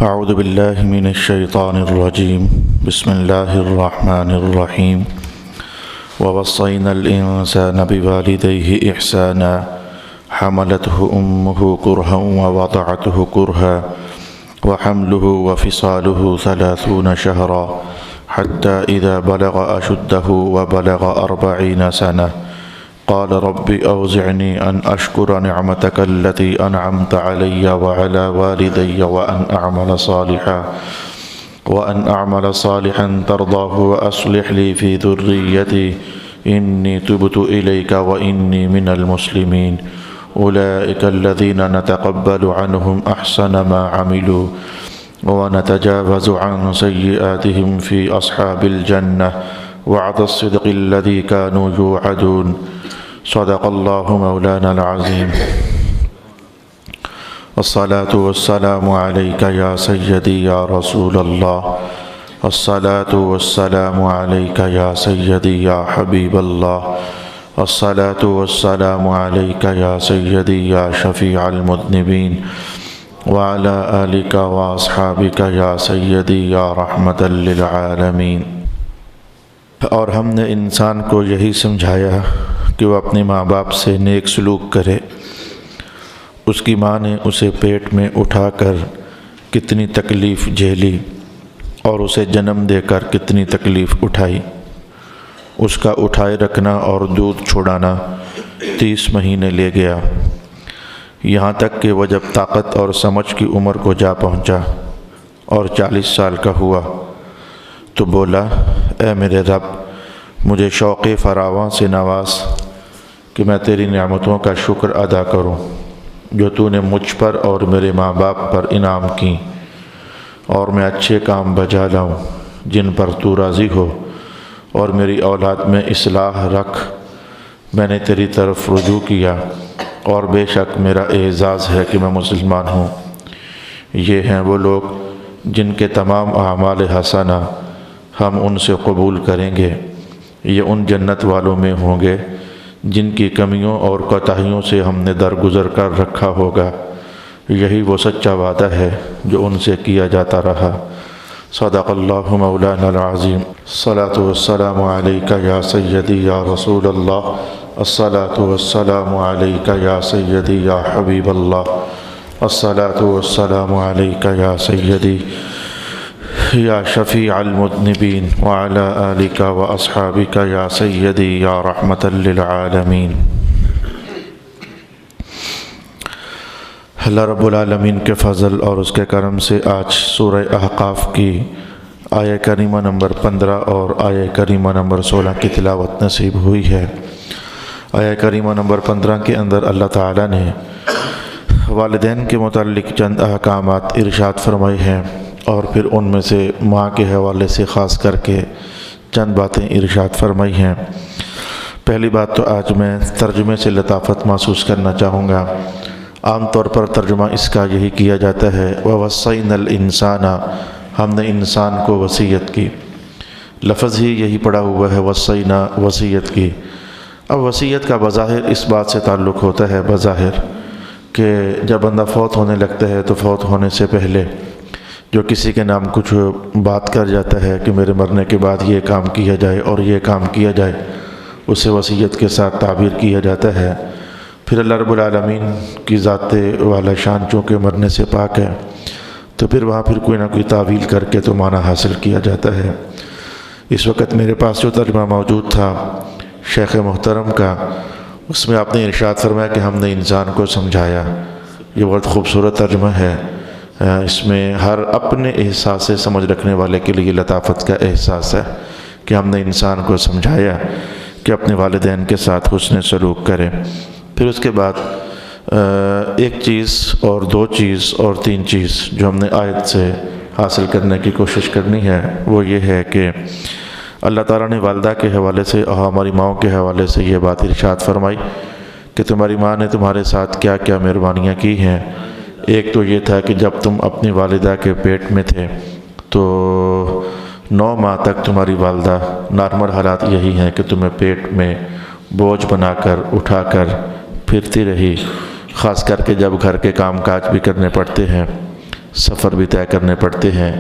اعوذ باللہ من الشیطان الرجیم بسم اللہ الرحمن الرحیم ووصینا الانسان بوالدیہ احسانا حملته امه کرہا ووضعته کرہا وحمله وفصاله 30 شہرا حتى اذا بلغ اشدہ وبلغ 40 سنہ قال رب اوزعني ان اشكر نعمتك التي انعمت علي وعلى والدي وان اعمل صالحا ترضاه واصلح لي في ذريتي اني تبت اليك واني من المسلمين اولئك الذين نتقبل عنهم احسن ما عملوا ونتجاوز عن سيئاتهم في اصحاب الجنة وعد الصدق الذي كانوا يوعدون صدق اللہ مولانا العظیم الصلاة والسلام علیک یا سیدی یا رسول اللہ الصلاة والسلام علیک یا سیدی یا حبیب اللہ الصلاة والسلام علیک یا سیدی یا شفیع المذنبین وعلی آلک واصحابک یا سیدی یا رحمت للعالمین۔ اور ہم نے انسان کو یہی سمجھایا کہ وہ اپنے ماں باپ سے نیک سلوک کرے۔ اس کی ماں نے اسے پیٹ میں اٹھا کر کتنی تکلیف جھیلی اور اسے جنم دے کر کتنی تکلیف اٹھائی۔ اس کا اٹھائے رکھنا اور دودھ چھڑانا 30 مہینے لے گیا، یہاں تک کہ وہ جب طاقت اور سمجھ کی عمر کو جا پہنچا اور 40 سال کا ہوا تو بولا، اے میرے رب، مجھے شوق فراواں سے نواز کہ میں تیری نعمتوں کا شکر ادا کروں جو تو نے مجھ پر اور میرے ماں باپ پر انعام کی، اور میں اچھے کام بجا لاؤں جن پر تو راضی ہو، اور میری اولاد میں اصلاح رکھ۔ میں نے تیری طرف رجوع کیا اور بے شک میرا اعزاز ہے کہ میں مسلمان ہوں۔ یہ ہیں وہ لوگ جن کے تمام اعمال حسنہ ہم ان سے قبول کریں گے، یہ ان جنت والوں میں ہوں گے جن کی کمیوں اور کوتاہیوں سے ہم نے درگزر کر رکھا ہوگا۔ یہی وہ سچا وعدہ ہے جو ان سے کیا جاتا رہا۔ صدق اللہ مولانا العظیم۔ الصلاة والسلام علیک یا سیدی یا رسول اللہ، الصلاة والسلام علیک یا سیدی یا حبیب اللہ، الصلاة والسلام علیک یا سیدی یا شفیع المذنبین وعلی آلک واصحابک یا سیدی یا رحمت للعالمین۔ اللہ رب العالمین کے فضل اور اس کے کرم سے آج سورہ احقاف کی آیہ کریمہ نمبر 15 اور آیہ کریمہ نمبر 16 کی تلاوت نصیب ہوئی ہے۔ آیہ کریمہ نمبر 15 کے اندر اللہ تعالیٰ نے والدین کے متعلق چند احکامات ارشاد فرمائے ہیں، اور پھر ان میں سے ماں کے حوالے سے خاص کر کے چند باتیں ارشاد فرمائی ہیں۔ پہلی بات تو آج میں ترجمے سے لطافت محسوس کرنا چاہوں گا۔ عام طور پر ترجمہ اس کا یہی کیا جاتا ہے، وَوَصَّيْنَا الْإِنسَانَ، ہم نے انسان کو وصیت کی۔ لفظ ہی یہی پڑا ہوا ہے، وصینا، وصیت کی۔ اب وصیت کا بظاہر اس بات سے تعلق ہوتا ہے بظاہر کہ جب بندہ فوت ہونے لگتا ہے تو فوت ہونے سے پہلے جو کسی کے نام کچھ بات کر جاتا ہے کہ میرے مرنے کے بعد یہ کام کیا جائے اور یہ کام کیا جائے، اسے وصیت کے ساتھ تعبیر کیا جاتا ہے۔ پھر اللہ رب العالمین کی ذات والا شان چونکہ مرنے سے پاک ہے تو پھر وہاں کوئی نہ کوئی تعویل کر کے تو معنی حاصل کیا جاتا ہے۔ اس وقت میرے پاس جو ترجمہ موجود تھا شیخ محترم کا، اس میں آپ نے ارشاد فرمایا کہ ہم نے انسان کو سمجھایا۔ یہ بہت خوبصورت ترجمہ ہے۔ اس میں ہر اپنے احساس سے سمجھ رکھنے والے کے لیے لطافت کا احساس ہے کہ ہم نے انسان کو سمجھایا کہ اپنے والدین کے ساتھ حسن سلوک کرے۔ پھر اس کے بعد ایک چیز اور 2 چیز اور 3 چیز جو ہم نے آیت سے حاصل کرنے کی کوشش کرنی ہے وہ یہ ہے کہ اللہ تعالیٰ نے والدہ کے حوالے سے اور ہماری ماؤں کے حوالے سے یہ بات ارشاد فرمائی کہ تمہاری ماں نے تمہارے ساتھ کیا کیا مہربانیاں کی ہیں۔ ایک تو یہ تھا کہ جب تم اپنی والدہ کے پیٹ میں تھے تو 9 ماہ تک تمہاری والدہ، نارمل حالات یہی ہیں کہ تمہیں پیٹ میں بوجھ بنا کر اٹھا کر پھرتی رہی، خاص کر کے جب گھر کے کام کاج بھی کرنے پڑتے ہیں سفر بھی طے کرنے پڑتے ہیں۔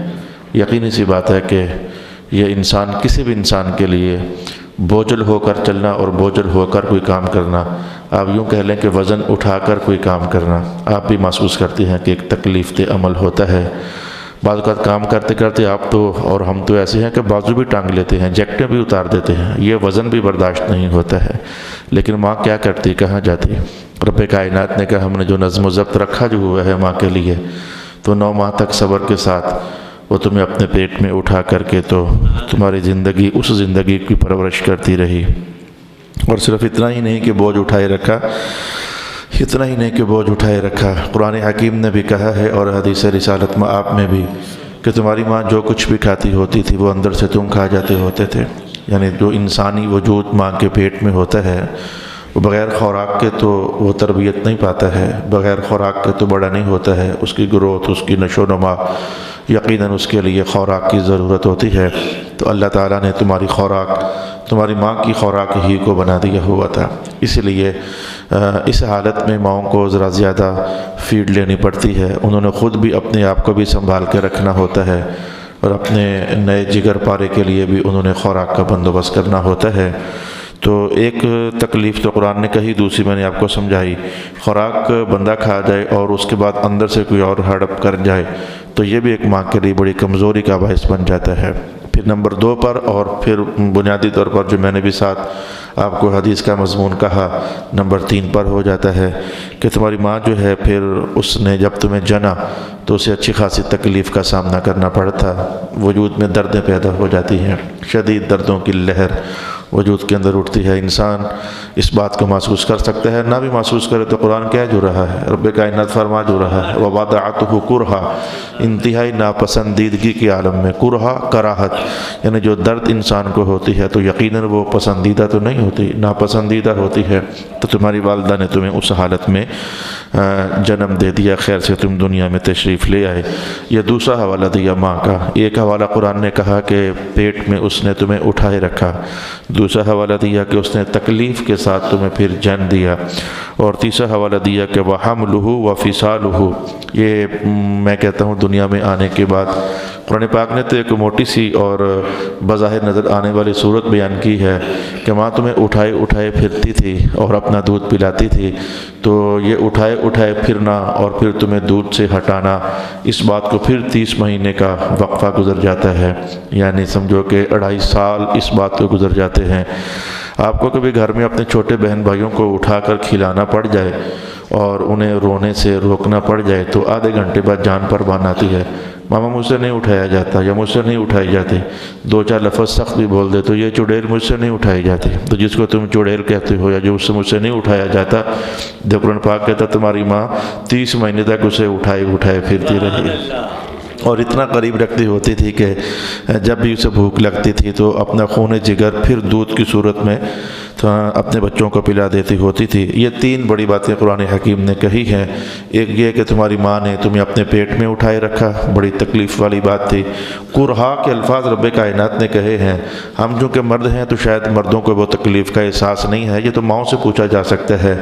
یقینی سی بات ہے کہ یہ انسان، کسی بھی انسان کے لیے بوجھل ہو کر چلنا اور بوجھل ہو کر کوئی کام کرنا، آپ یوں کہہ لیں کہ وزن اٹھا کر کوئی کام کرنا، آپ بھی محسوس کرتے ہیں کہ ایک تکلیف دہ عمل ہوتا ہے۔ بعض اوقات کام کرتے کرتے آپ تو اور ہم تو ایسے ہیں کہ بازو بھی ٹانگ لیتے ہیں، جیکٹیں بھی اتار دیتے ہیں، یہ وزن بھی برداشت نہیں ہوتا ہے، لیکن ماں کیا کرتی، کہاں جاتی؟ رب کائنات نے کہا ہم نے جو نظم و ضبط رکھا جو ہوا ہے ماں کے لیے، تو 9 ماہ تک صبر کے ساتھ وہ تمہیں اپنے پیٹ میں اٹھا کر کے تو تمہاری زندگی، اس زندگی کی پرورش کرتی رہی۔ اور صرف اتنا ہی نہیں کہ بوجھ اٹھائے رکھا، اتنا ہی نہیں کہ بوجھ اٹھائے رکھا، قرآن حکیم نے بھی کہا ہے اور حدیث رسالت آپ میں بھی کہ تمہاری ماں جو کچھ بھی کھاتی ہوتی تھی وہ اندر سے تم کھا جاتے ہوتے تھے۔ یعنی جو انسانی وجود ماں کے پیٹ میں ہوتا ہے وہ بغیر خوراک کے تو وہ تربیت نہیں پاتا ہے، بغیر خوراک کے تو بڑا نہیں ہوتا ہے، اس کی گروتھ، اس کی نشو و نما، یقیناً اس کے لیے خوراک کی ضرورت ہوتی ہے۔ تو اللہ تعالیٰ نے تمہاری خوراک، تمہاری ماں کی خوراک ہی کو بنا دیا ہوا تھا، اس لیے اس حالت میں ماؤں کو ذرا زیادہ فیڈ لینی پڑتی ہے، انہوں نے خود بھی اپنے آپ کو بھی سنبھال کے رکھنا ہوتا ہے، اور اپنے نئے جگر پارے کے لیے بھی انہوں نے خوراک کا بندوبست کرنا ہوتا ہے۔ تو ایک تکلیف تو قرآن نے کہی، دوسری میں نے آپ کو سمجھائی۔ خوراک بندہ کھا جائے اور اس کے بعد اندر سے کوئی اور ہڑپ کر جائے تو یہ بھی ایک ماں کے لیے بڑی کمزوری کا باعث بن جاتا ہے۔ پھر نمبر 2 پر، اور پھر بنیادی طور پر جو میں نے بھی ساتھ آپ کو حدیث کا مضمون کہا، نمبر 3 پر ہو جاتا ہے کہ تمہاری ماں جو ہے پھر اس نے جب تمہیں جنا تو اسے اچھی خاصی تکلیف کا سامنا کرنا پڑتا، وجود میں دردیں پیدا ہو جاتی ہیں، شدید دردوں کی لہر وجود کے اندر اٹھتی ہے۔ انسان اس بات کو محسوس کر سکتا ہے، نہ بھی محسوس کرے تو قرآن کہہ جو رہا ہے، رب کائنات فرما جو رہا ہے، وَوَضَعْتُهُ كُرْهًا، انتہائی ناپسندیدگی کے عالم میں، کرہا کراہت، یعنی جو درد انسان کو ہوتی ہے تو یقیناً وہ پسندیدہ تو نہیں ہوتی، ناپسندیدہ ہوتی ہے۔ تو تمہاری والدہ نے تمہیں اس حالت میں جنم دے دیا، خیر سے تم دنیا میں تشریف لے آئے۔ یہ دوسرا حوالہ دیا ماں کا۔ ایک حوالہ قرآن نے کہا کہ پیٹ میں اس نے تمہیں اٹھائے رکھا، دوسرا حوالہ دیا کہ اس نے تکلیف کے ساتھ تمہیں پھر جن دیا، اور تیسرا حوالہ دیا کہ وَحَمْلُهُ وَفِصَالُهُ، یہ میں کہتا ہوں دنیا میں آنے کے بعد قرآن پاک نے تو ایک موٹی سی اور بظاہر نظر آنے والی صورت بیان کی ہے کہ ماں تمہیں اٹھائے اٹھائے پھرتی تھی اور اپنا دودھ پلاتی تھی، تو یہ اٹھائے اٹھائے پھرنا اور پھر تمہیں دودھ سے ہٹانا، اس بات کو پھر 30 مہینے کا وقفہ گزر جاتا ہے، یعنی سمجھو کہ 2.5 سال اس بات کو گزر جاتے ہیں۔ آپ کو کبھی گھر میں اپنے چھوٹے بہن بھائیوں کو اٹھا کر کھلانا پڑ جائے اور انہیں رونے سے روکنا پڑ جائے تو آدھے گھنٹے بعد جان پر بان آتی ہے، ماما مجھ سے نہیں اٹھایا جاتا یا مجھ سے نہیں اٹھائی جاتی، 2-4 لفظ سخت بھی بول دے تو یہ چڑیل مجھ سے نہیں اٹھائی جاتی، تو جس کو تم چڑیل کہتے ہو یا جو اس سے مجھ سے نہیں اٹھایا جاتا، جب قرآن پاک کہتا تمہاری ماں 30 مہینے تک اسے اٹھائے اٹھائے پھرتی رہی، اور اتنا قریب رکھتی ہوتی تھی کہ جب بھی اسے بھوک لگتی تھی تو اپنا خون جگر پھر دودھ کی صورت میں اپنے بچوں کو پلا دیتی ہوتی تھی۔ یہ 3 بڑی باتیں قرآن حکیم نے کہی ہیں۔ ایک یہ کہ تمہاری ماں نے تمہیں اپنے پیٹ میں اٹھائے رکھا، بڑی تکلیف والی بات تھی۔ کرہا کے الفاظ رب کائنات نے کہے ہیں، ہم چونکہ مرد ہیں تو شاید مردوں کو وہ تکلیف کا احساس نہیں ہے، یہ تو ماؤں سے پوچھا جا سکتا ہے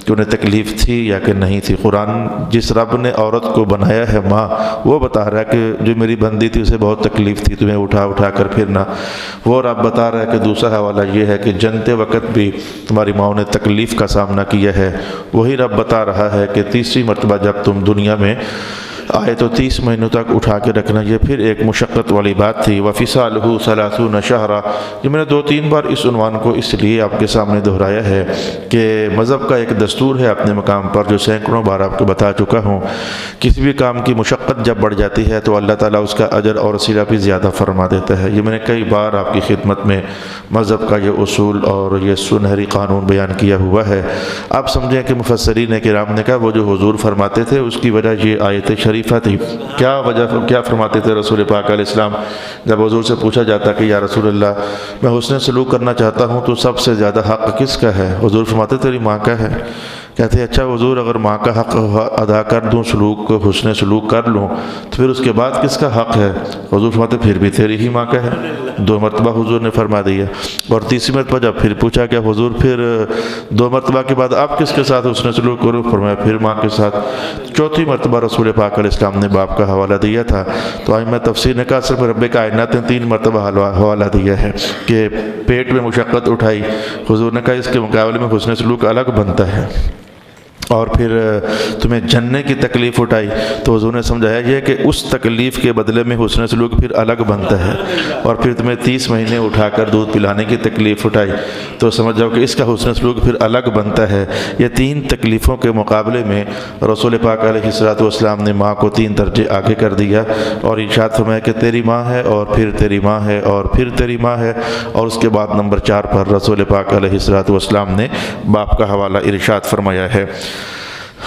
کہ انہیں تکلیف تھی یا کہ نہیں تھی۔ قرآن جس رب نے عورت کو بنایا ہے ماں، وہ بتا رہا ہے کہ جو میری بندی تھی اسے بہت تکلیف تھی تمہیں اٹھا اٹھا کر پھرنا، وہ رب بتا رہا ہے کہ دوسرا حوالہ یہ ہے کہ جنتے وقت بھی تمہاری ماں نے تکلیف کا سامنا کیا ہے، وہی رب بتا رہا ہے کہ تیسری مرتبہ جب تم دنیا میں آئے تو 30 مہینوں تک اٹھا کے رکھنا، یہ پھر ایک مشقت والی بات تھی۔ وَفِصَالُهُ 30 شَهْرًا، یہ میں نے 2-3 بار اس عنوان کو اس لیے آپ کے سامنے دہرایا ہے کہ مذہب کا ایک دستور ہے اپنے مقام پر جو سینکڑوں بار آپ کو بتا چکا ہوں، کسی بھی کام کی مشقت جب بڑھ جاتی ہے تو اللہ تعالیٰ اس کا اجر اور صلہ بھی زیادہ فرما دیتا ہے۔ یہ میں نے کئی بار آپ کی خدمت میں مذہب کا یہ اصول اور یہ سنہری قانون بیان کیا ہوا ہے۔ آپ سمجھیں کہ مفسرین کرام نے کہا وہ جو حضور فرماتے تھے اس کی وجہ یہ آیت شریفہ تھی۔ کیا وجہ، کیا فرماتے تھے رسول پاک علیہ السلام؟ جب حضور سے پوچھا جاتا کہ یا رسول اللہ میں حسن سلوک کرنا چاہتا ہوں تو سب سے زیادہ حق کس کا ہے؟ حضور فرماتے تیری ماں کا ہے۔ کہتے ہیں اچھا حضور اگر ماں کا حق ادا کر دوں، سلوک حسن سلوک کر لوں، تو پھر اس کے بعد کس کا حق ہے؟ حضور فرماتے پھر بھی تیری ہی ماں کا ہے۔ 2 مرتبہ حضور نے فرما دیا، اور تیسری مرتبہ جب پھر پوچھا کہ حضور پھر 2 مرتبہ کے بعد آپ کس کے ساتھ حسن سلوک کروں؟ فرمایا پھر ماں کے ساتھ۔ چوتھی مرتبہ رسول پاک علیہ السلام نے باپ کا حوالہ دیا تھا، تو آئمہ تفسیر نے کہا صرف رب کائنات نے 3 مرتبہ حوالہ دیا ہے کہ پیٹ میں مشقت اٹھائی، حضور نے کہا اس کے مقابلے میں حسن سلوک الگ بنتا ہے، اور پھر تمہیں جننے کی تکلیف اٹھائی تو حضور نے سمجھایا یہ کہ اس تکلیف کے بدلے میں حسن سلوک پھر الگ بنتا ہے، اور پھر تمہیں 30 مہینے اٹھا کر دودھ پلانے کی تکلیف اٹھائی تو سمجھ جاؤ کہ اس کا حسن سلوک پھر الگ بنتا ہے۔ یہ 3 تکلیفوں کے مقابلے میں رسول پاک علیہ السلام نے ماں کو 3 درجے آگے کر دیا، اور ارشاد فرمایا کہ تیری ماں ہے اور پھر تیری ماں ہے اور پھر تیری ماں ہے، اور اس کے بعد نمبر 4 پر رسول پاک علیہ السلام نے باپ کا حوالہ ارشاد فرمایا ہے۔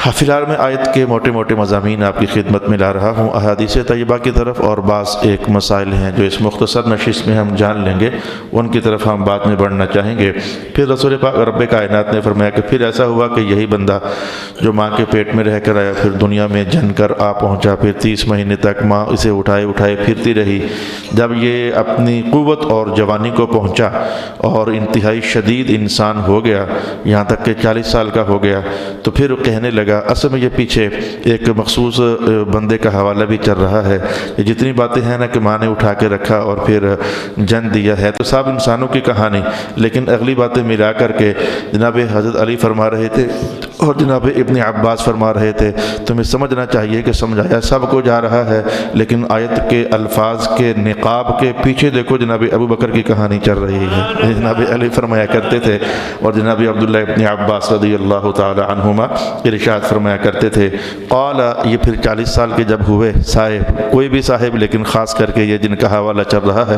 فی الحال میں آیت کے موٹے موٹے مضامین آپ کی خدمت میں لا رہا ہوں، احادیث طیبہ کی طرف، اور بعض ایک مسائل ہیں جو اس مختصر نشست میں ہم جان لیں گے، ان کی طرف ہم بعد میں بڑھنا چاہیں گے۔ پھر رسول پاک رب کائنات نے فرمایا کہ پھر ایسا ہوا کہ یہی بندہ جو ماں کے پیٹ میں رہ کر آیا پھر دنیا میں جن کر آ پہنچا، پھر 30 مہینے تک ماں اسے اٹھائے پھرتی رہی، جب یہ اپنی قوت اور جوانی کو پہنچا اور انتہائی شدید انسان ہو گیا، یہاں تک کہ 40 سال کا ہو گیا، تو پھر کہنے لگا، اصل میں یہ پیچھے ایک مخصوص بندے کا حوالہ بھی چل رہا ہے، یہ جتنی باتیں ہیں نا کہ ماں نے اٹھا کے رکھا اور پھر جن دیا ہے تو سب انسانوں کی کہانی، لیکن اگلی باتیں ملا کر کے جناب حضرت علی فرما رہے تھے اور جناب ابن عباس فرما رہے تھے، تمہیں سمجھنا چاہیے کہ سمجھایا سب کو جا رہا ہے، لیکن آیت کے الفاظ کے نقاب کے پیچھے دیکھو جناب ابو بکر کی کہانی چل رہی ہے۔ جناب علی فرمایا کرتے تھے اور جناب عبداللہ ابن عباس رضی اللہ تعالی عنہما ارشاد فرمایا کرتے تھے، قال، یہ پھر 40 سال کے جب ہوئے صاحب، کوئی بھی صاحب لیکن خاص کر کے یہ جن کا حوالہ چل رہا ہے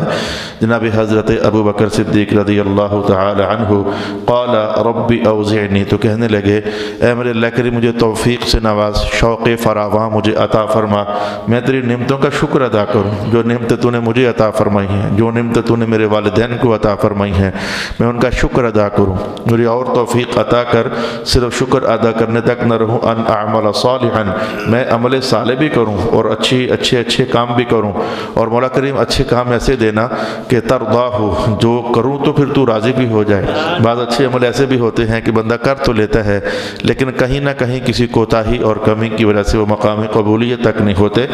جناب حضرت ابو بکر صدیق رضی اللہ تعالی عنہ، قال رب اوزعنی، تو کہنے لگے اے میرے اللہ کریم مجھے توفیق سے نواز، شوق فراواں مجھے عطا فرما، میں تیری نعمتوں کا شکر ادا کروں، جو نعمتیں تو نے مجھے عطا فرمائی ہیں، جو نعمتیں تو نے میرے والدین کو عطا فرمائی ہیں، میں ان کا شکر ادا کروں، مجھے اور توفیق عطا کر، صرف شکر ادا کرنے تک نہ رہوں، ان اعمل صالحا، میں عمل صالح بھی کروں اور اچھے کام بھی کروں، اور مولا کریم اچھے کام ایسے دینا کہ ترضاہ، جو کروں تو پھر تو راضی بھی ہو جائے۔ بعض اچھے عمل ایسے بھی ہوتے ہیں کہ بندہ کر تو لیتا ہے لیکن کہیں نہ کہیں کسی کوتاہی اور کمی کی وجہ سے وہ مقام قبولیت تک نہیں ہوتے،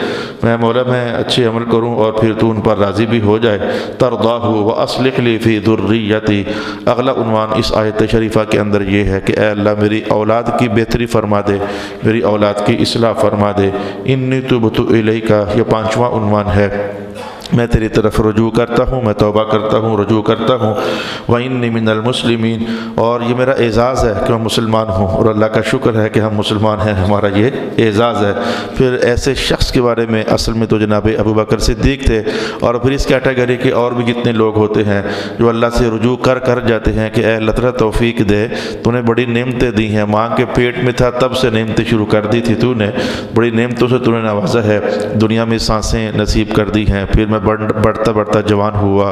میں مولا میں اچھے عمل کروں اور پھر تو ان پر راضی بھی ہو جائے۔ ترضاہ واصلح لی فی ذریتی، اگلا عنوان اس آیت شریفہ کے اندر یہ ہے کہ اے اللہ میری اولاد کی بہتری فرما دے، میری اولاد کی اصلاح فرما دے۔ انی تبت الیک، یہ 5واں عنوان ہے، میں تیری طرف رجوع کرتا ہوں، میں توبہ کرتا ہوں، رجوع کرتا ہوں۔ وَإِنِّي مِنَ الْمُسْلِمِينَ، اور یہ میرا اعزاز ہے کہ میں مسلمان ہوں، اور اللہ کا شکر ہے کہ ہم مسلمان ہیں، ہمارا یہ اعزاز ہے۔ پھر ایسے شخص کے بارے میں اصل میں تو جناب ابو بکر صدیق تھے، اور پھر اس کیٹیگری کے اور بھی جتنے لوگ ہوتے ہیں جو اللہ سے رجوع کر جاتے ہیں کہ اے اللہ تعالیٰ توفیق دے، تو نے بڑی نعمتیں دی ہیں، ماں کے پیٹ میں تھا تب سے نعمتیں شروع کر دی تھی، تو نے بڑی نعمتوں سے تو نے نوازا ہے، دنیا میں سانسیں نصیب کر دی ہیں، پھر میں بڑھتا جوان ہوا،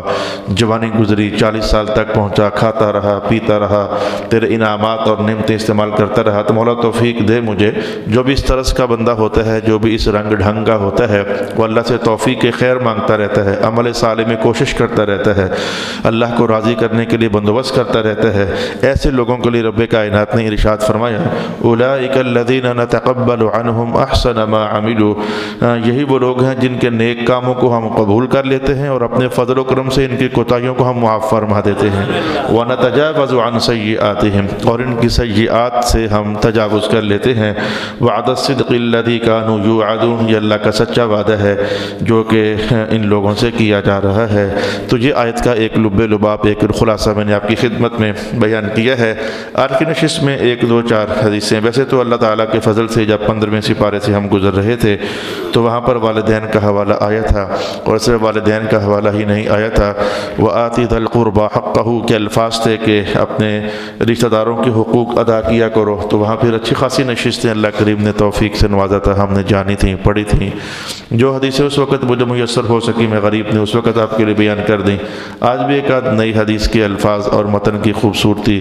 جوانی گزری، 40 سال تک پہنچا، کھاتا رہا پیتا رہا، تیرے انعامات اور نعمتیں استعمال کرتا رہا، تو مولا توفیق دے مجھے، جو بھی اس طرز کا بندہ ہوتا ہے، جو بھی اس رنگ ڈھنگ کا ہوتا ہے، وہ اللہ سے توفیق خیر مانگتا رہتا ہے، عمل صالح میں کوشش کرتا رہتا ہے، اللہ کو راضی کرنے کے لیے بندوبست کرتا رہتا ہے، ایسے لوگوں کے لیے رب کائنات نے ارشاد فرمایا اولئک الذین نتقبل عنہم احسن ما عملوا، یہی وہ لوگ ہیں جن کے نیک کاموں کو ہم قبول کر لیتے ہیں اور اپنے فضل و کرم سے ان کی کوتاہیوں کو ہم معاف فرما دیتے ہیں۔ وَنَتَجَاوَزُ عَنْ سَيِّئَاتِهِمْ، اور ان کی سیئات سے ہم تجاوز کر لیتے ہیں۔ وَعْدَ الصِّدْقِ الَّذِي كَانُوا يُوعَدُونَ، یہ اللہ کا سچا وعدہ ہے جو کہ ان لوگوں سے کیا جا رہا ہے۔ تو یہ آیت کا ایک لب لباب، ایک خلاصہ میں نے آپ کی خدمت میں بیان کیا ہے۔ آج کی نشست میں 1 2 4 حدیثیں، ویسے تو اللہ تعالیٰ کے فضل سے جب 15ویں سپارے سے ہم گزر رہے تھے تو وہاں پر والدین کا حوالہ آیا تھا، اور صرف والدین کا حوالہ ہی نہیں آیا تھا، وَآتِ ذَا الْقُرْبَى حَقَّهُ کے الفاظ تھے کہ اپنے رشتہ داروں کے حقوق ادا کیا کرو، تو وہاں پھر اچھی خاصی نشستیں اللہ کریم نے توفیق سے نوازا تھا، ہم نے جانی تھیں، پڑھی تھیں، جو حدیثیں اس وقت مجھے میسر ہو سکی میں غریب نے اس وقت آپ کے لیے بیان کر دیں۔ آج بھی ایک آدھ نئی حدیث کے الفاظ اور متن کی خوبصورتی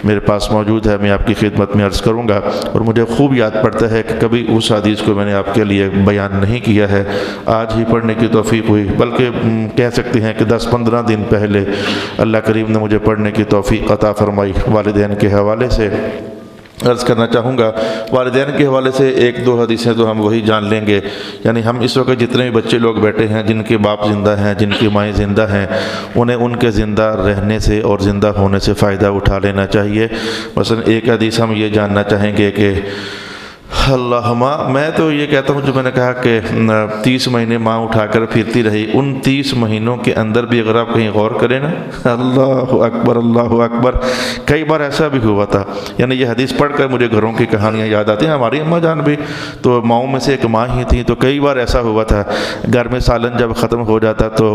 میرے پاس موجود ہے، میں آپ کی خدمت میں عرض کروں گا، اور مجھے خوب یاد پڑتا ہے کہ کبھی اس حدیث کو میں نے آپ کے لیے بیان نہیں کیا ہے، آج ہی پڑھنے کی توفیق ہوئی بلکہ کہہ سکتے ہیں کہ 10-15 دن پہلے اللہ کریم نے مجھے پڑھنے کی توفیق عطا فرمائی والدین کے حوالے سے۔ عرض کرنا چاہوں گا والدین کے حوالے سے 1-2 حدیثیں تو ہم وہی جان لیں گے، یعنی ہم اس وقت جتنے بھی بچے لوگ بیٹھے ہیں جن کے باپ زندہ ہیں، جن کی مائیں زندہ ہیں، انہیں ان کے زندہ رہنے سے اور زندہ ہونے سے فائدہ اٹھا لینا چاہیے۔ مثلا ایک حدیث ہم یہ جاننا چاہیں گے کہ اللہ ماں، میں تو یہ کہتا ہوں جو میں نے کہا کہ 30 مہینے ماں اٹھا کر پھرتی رہی، ان 30 مہینوں کے اندر بھی اگر آپ کہیں غور کریں نا، اللہ اکبر اللہ اکبر، کئی بار ایسا بھی ہوا تھا، یعنی یہ حدیث پڑھ کر مجھے گھروں کی کہانیاں یاد آتی ہیں۔ ہماری اماں جان بھی تو ماؤں میں سے ایک ماں ہی تھیں، تو کئی بار ایسا ہوا تھا گھر میں سالن جب ختم ہو جاتا تو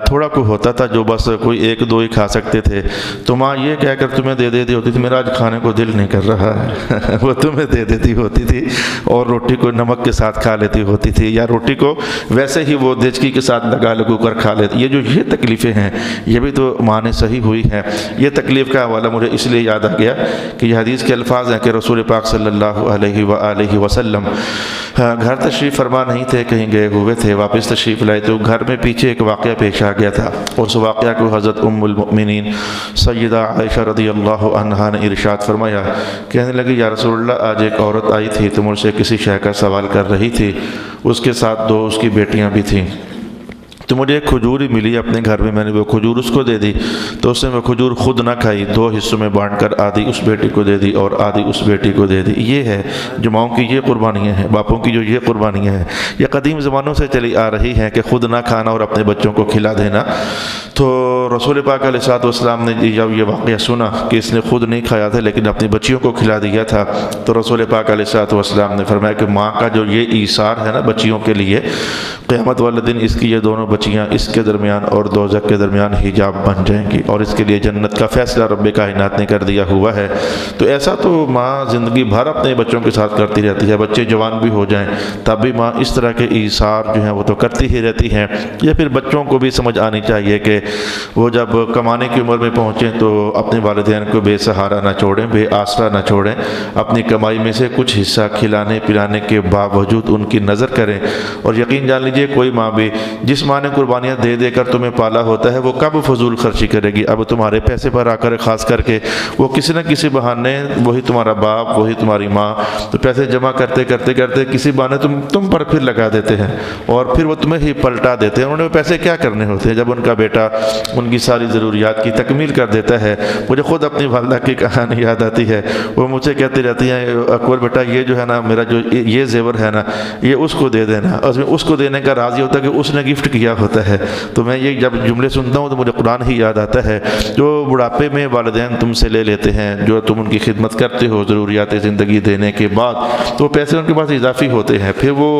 تھوڑا کوئی ہوتا تھا جو بس کوئی 1-2 ہی کھا سکتے تھے، تو ماں یہ کہہ کر تمہیں دے دیتی ہوتی تھی میرا آج کھانے کو دل نہیں کر رہا ہے، وہ تمہیں دے دیتی ہوتی تھی، اور روٹی کو نمک کے ساتھ کھا لیتی ہوتی تھی، یا روٹی کو ویسے ہی وہ دیچکی کے ساتھ لگو کر کھا لیتی۔ یہ تکلیفیں ہیں یہ بھی تو ماں نے صحیح ہوئی ہیں۔ یہ تکلیف کا حوالہ مجھے اس لیے یاد آ گیا کہ یہ حدیث کے الفاظ ہیں کہ رسول پاک صلی اللہ علیہ وآلہ وسلم گھر تشریف فرما نہیں تھے، کہیں گئے ہوئے تھے، واپس تشریف لائے تو گھر میں پیچھے ایک واقعہ پیش آ گیا تھا، اور اس واقعہ کو حضرت ام المؤمنین سیدہ عائشہ رضی اللہ عنہا نے ارشاد فرمایا، کہنے لگی یا رسول اللہ آج ایک عورت آئی تھی تو مجھ سے کسی شے کا سوال کر رہی تھی، اس کے ساتھ 2 اس کی بیٹیاں بھی تھیں، تو مجھے ایک کھجور ہی ملی اپنے گھر میں، میں نے وہ کھجور اس کو دے دی، تو اس نے وہ کھجور خود نہ کھائی، 2 حصوں میں بانٹ کر آدھی اس بیٹی کو دے دی اور آدھی اس بیٹی کو دے دی۔ یہ ہے جو ماؤں کی یہ قربانیاں ہیں، باپوں کی جو یہ قربانیاں ہیں، یہ قدیم زمانوں سے چلی آ رہی ہیں کہ خود نہ کھانا اور اپنے بچوں کو کھلا دینا۔ تو رسول پاک علیہ السلام نے جب یہ واقعہ سنا کہ اس نے خود نہیں کھایا تھا لیکن اپنی بچیوں کو کھلا دیا تھا، تو رسول پاک علیہ السلام نے فرمایا کہ ماں کا جو یہ ایثار ہے نا بچیوں کے لیے، قیامت والے دن اس کی یہ دونوں بچیاں اس کے درمیان اور دوزخ کے درمیان حجاب بن جائیں گی، اور اس کے لیے جنت کا فیصلہ رب کائنات نے کر دیا ہوا ہے۔ تو ایسا تو ماں زندگی بھر اپنے بچوں کے ساتھ کرتی رہتی ہے، بچے جوان بھی ہو جائیں تب بھی ماں اس طرح کے ایثار جو ہیں وہ تو کرتی ہی رہتی ہیں۔ یا پھر بچوں کو بھی سمجھ آنی چاہیے کہ وہ جب کمانے کی عمر میں پہنچیں تو اپنے والدین کو بے سہارا نہ چھوڑیں، بے آسرا نہ چھوڑیں، اپنی کمائی میں سے کچھ حصہ کھلانے پلانے کے باوجود ان کی نظر کریں۔ اور یقین جان لیجئے کوئی ماں بھی، جس ماں نے قربانیاں دے دے کر تمہیں پالا ہوتا ہے، وہ کب فضول خرچی کرے گی؟ اب تمہارے پیسے پر آ کر خاص کر کے وہ کسی نہ کسی بہانے، وہی تمہارا باپ وہی تمہاری ماں، تو پیسے جمع کرتے کرتے کرتے کسی بہانے تم پر پھر لگا دیتے ہیں، اور پھر وہ تمہیں ہی پلٹا دیتے ہیں۔ انہوں نے وہ پیسے کیا کرنے ہوتے ہیں جب ان کا بیٹا ان کی ساری ضروریات کی تکمیل کر دیتا ہے؟ مجھے خود اپنی والدہ کی کہانی یاد آتی ہے، وہ مجھ سے کہتی رہتی ہیں اکبر بیٹا یہ جو ہے نا میرا جو یہ زیور ہے نا یہ اس کو دے دینا، اور اس کو دینے کا راضی ہوتا ہے کہ اس نے گفٹ کیا ہوتا ہے۔ تو میں یہ جب جملے سنتا ہوں تو مجھے قرآن ہی یاد آتا ہے، جو بڑھاپے میں والدین تم سے لے لیتے ہیں، جو تم ان کی خدمت کرتے ہو ضروریات زندگی دینے کے بعد، تو پیسے ان کے پاس اضافی ہوتے ہیں، پھر وہ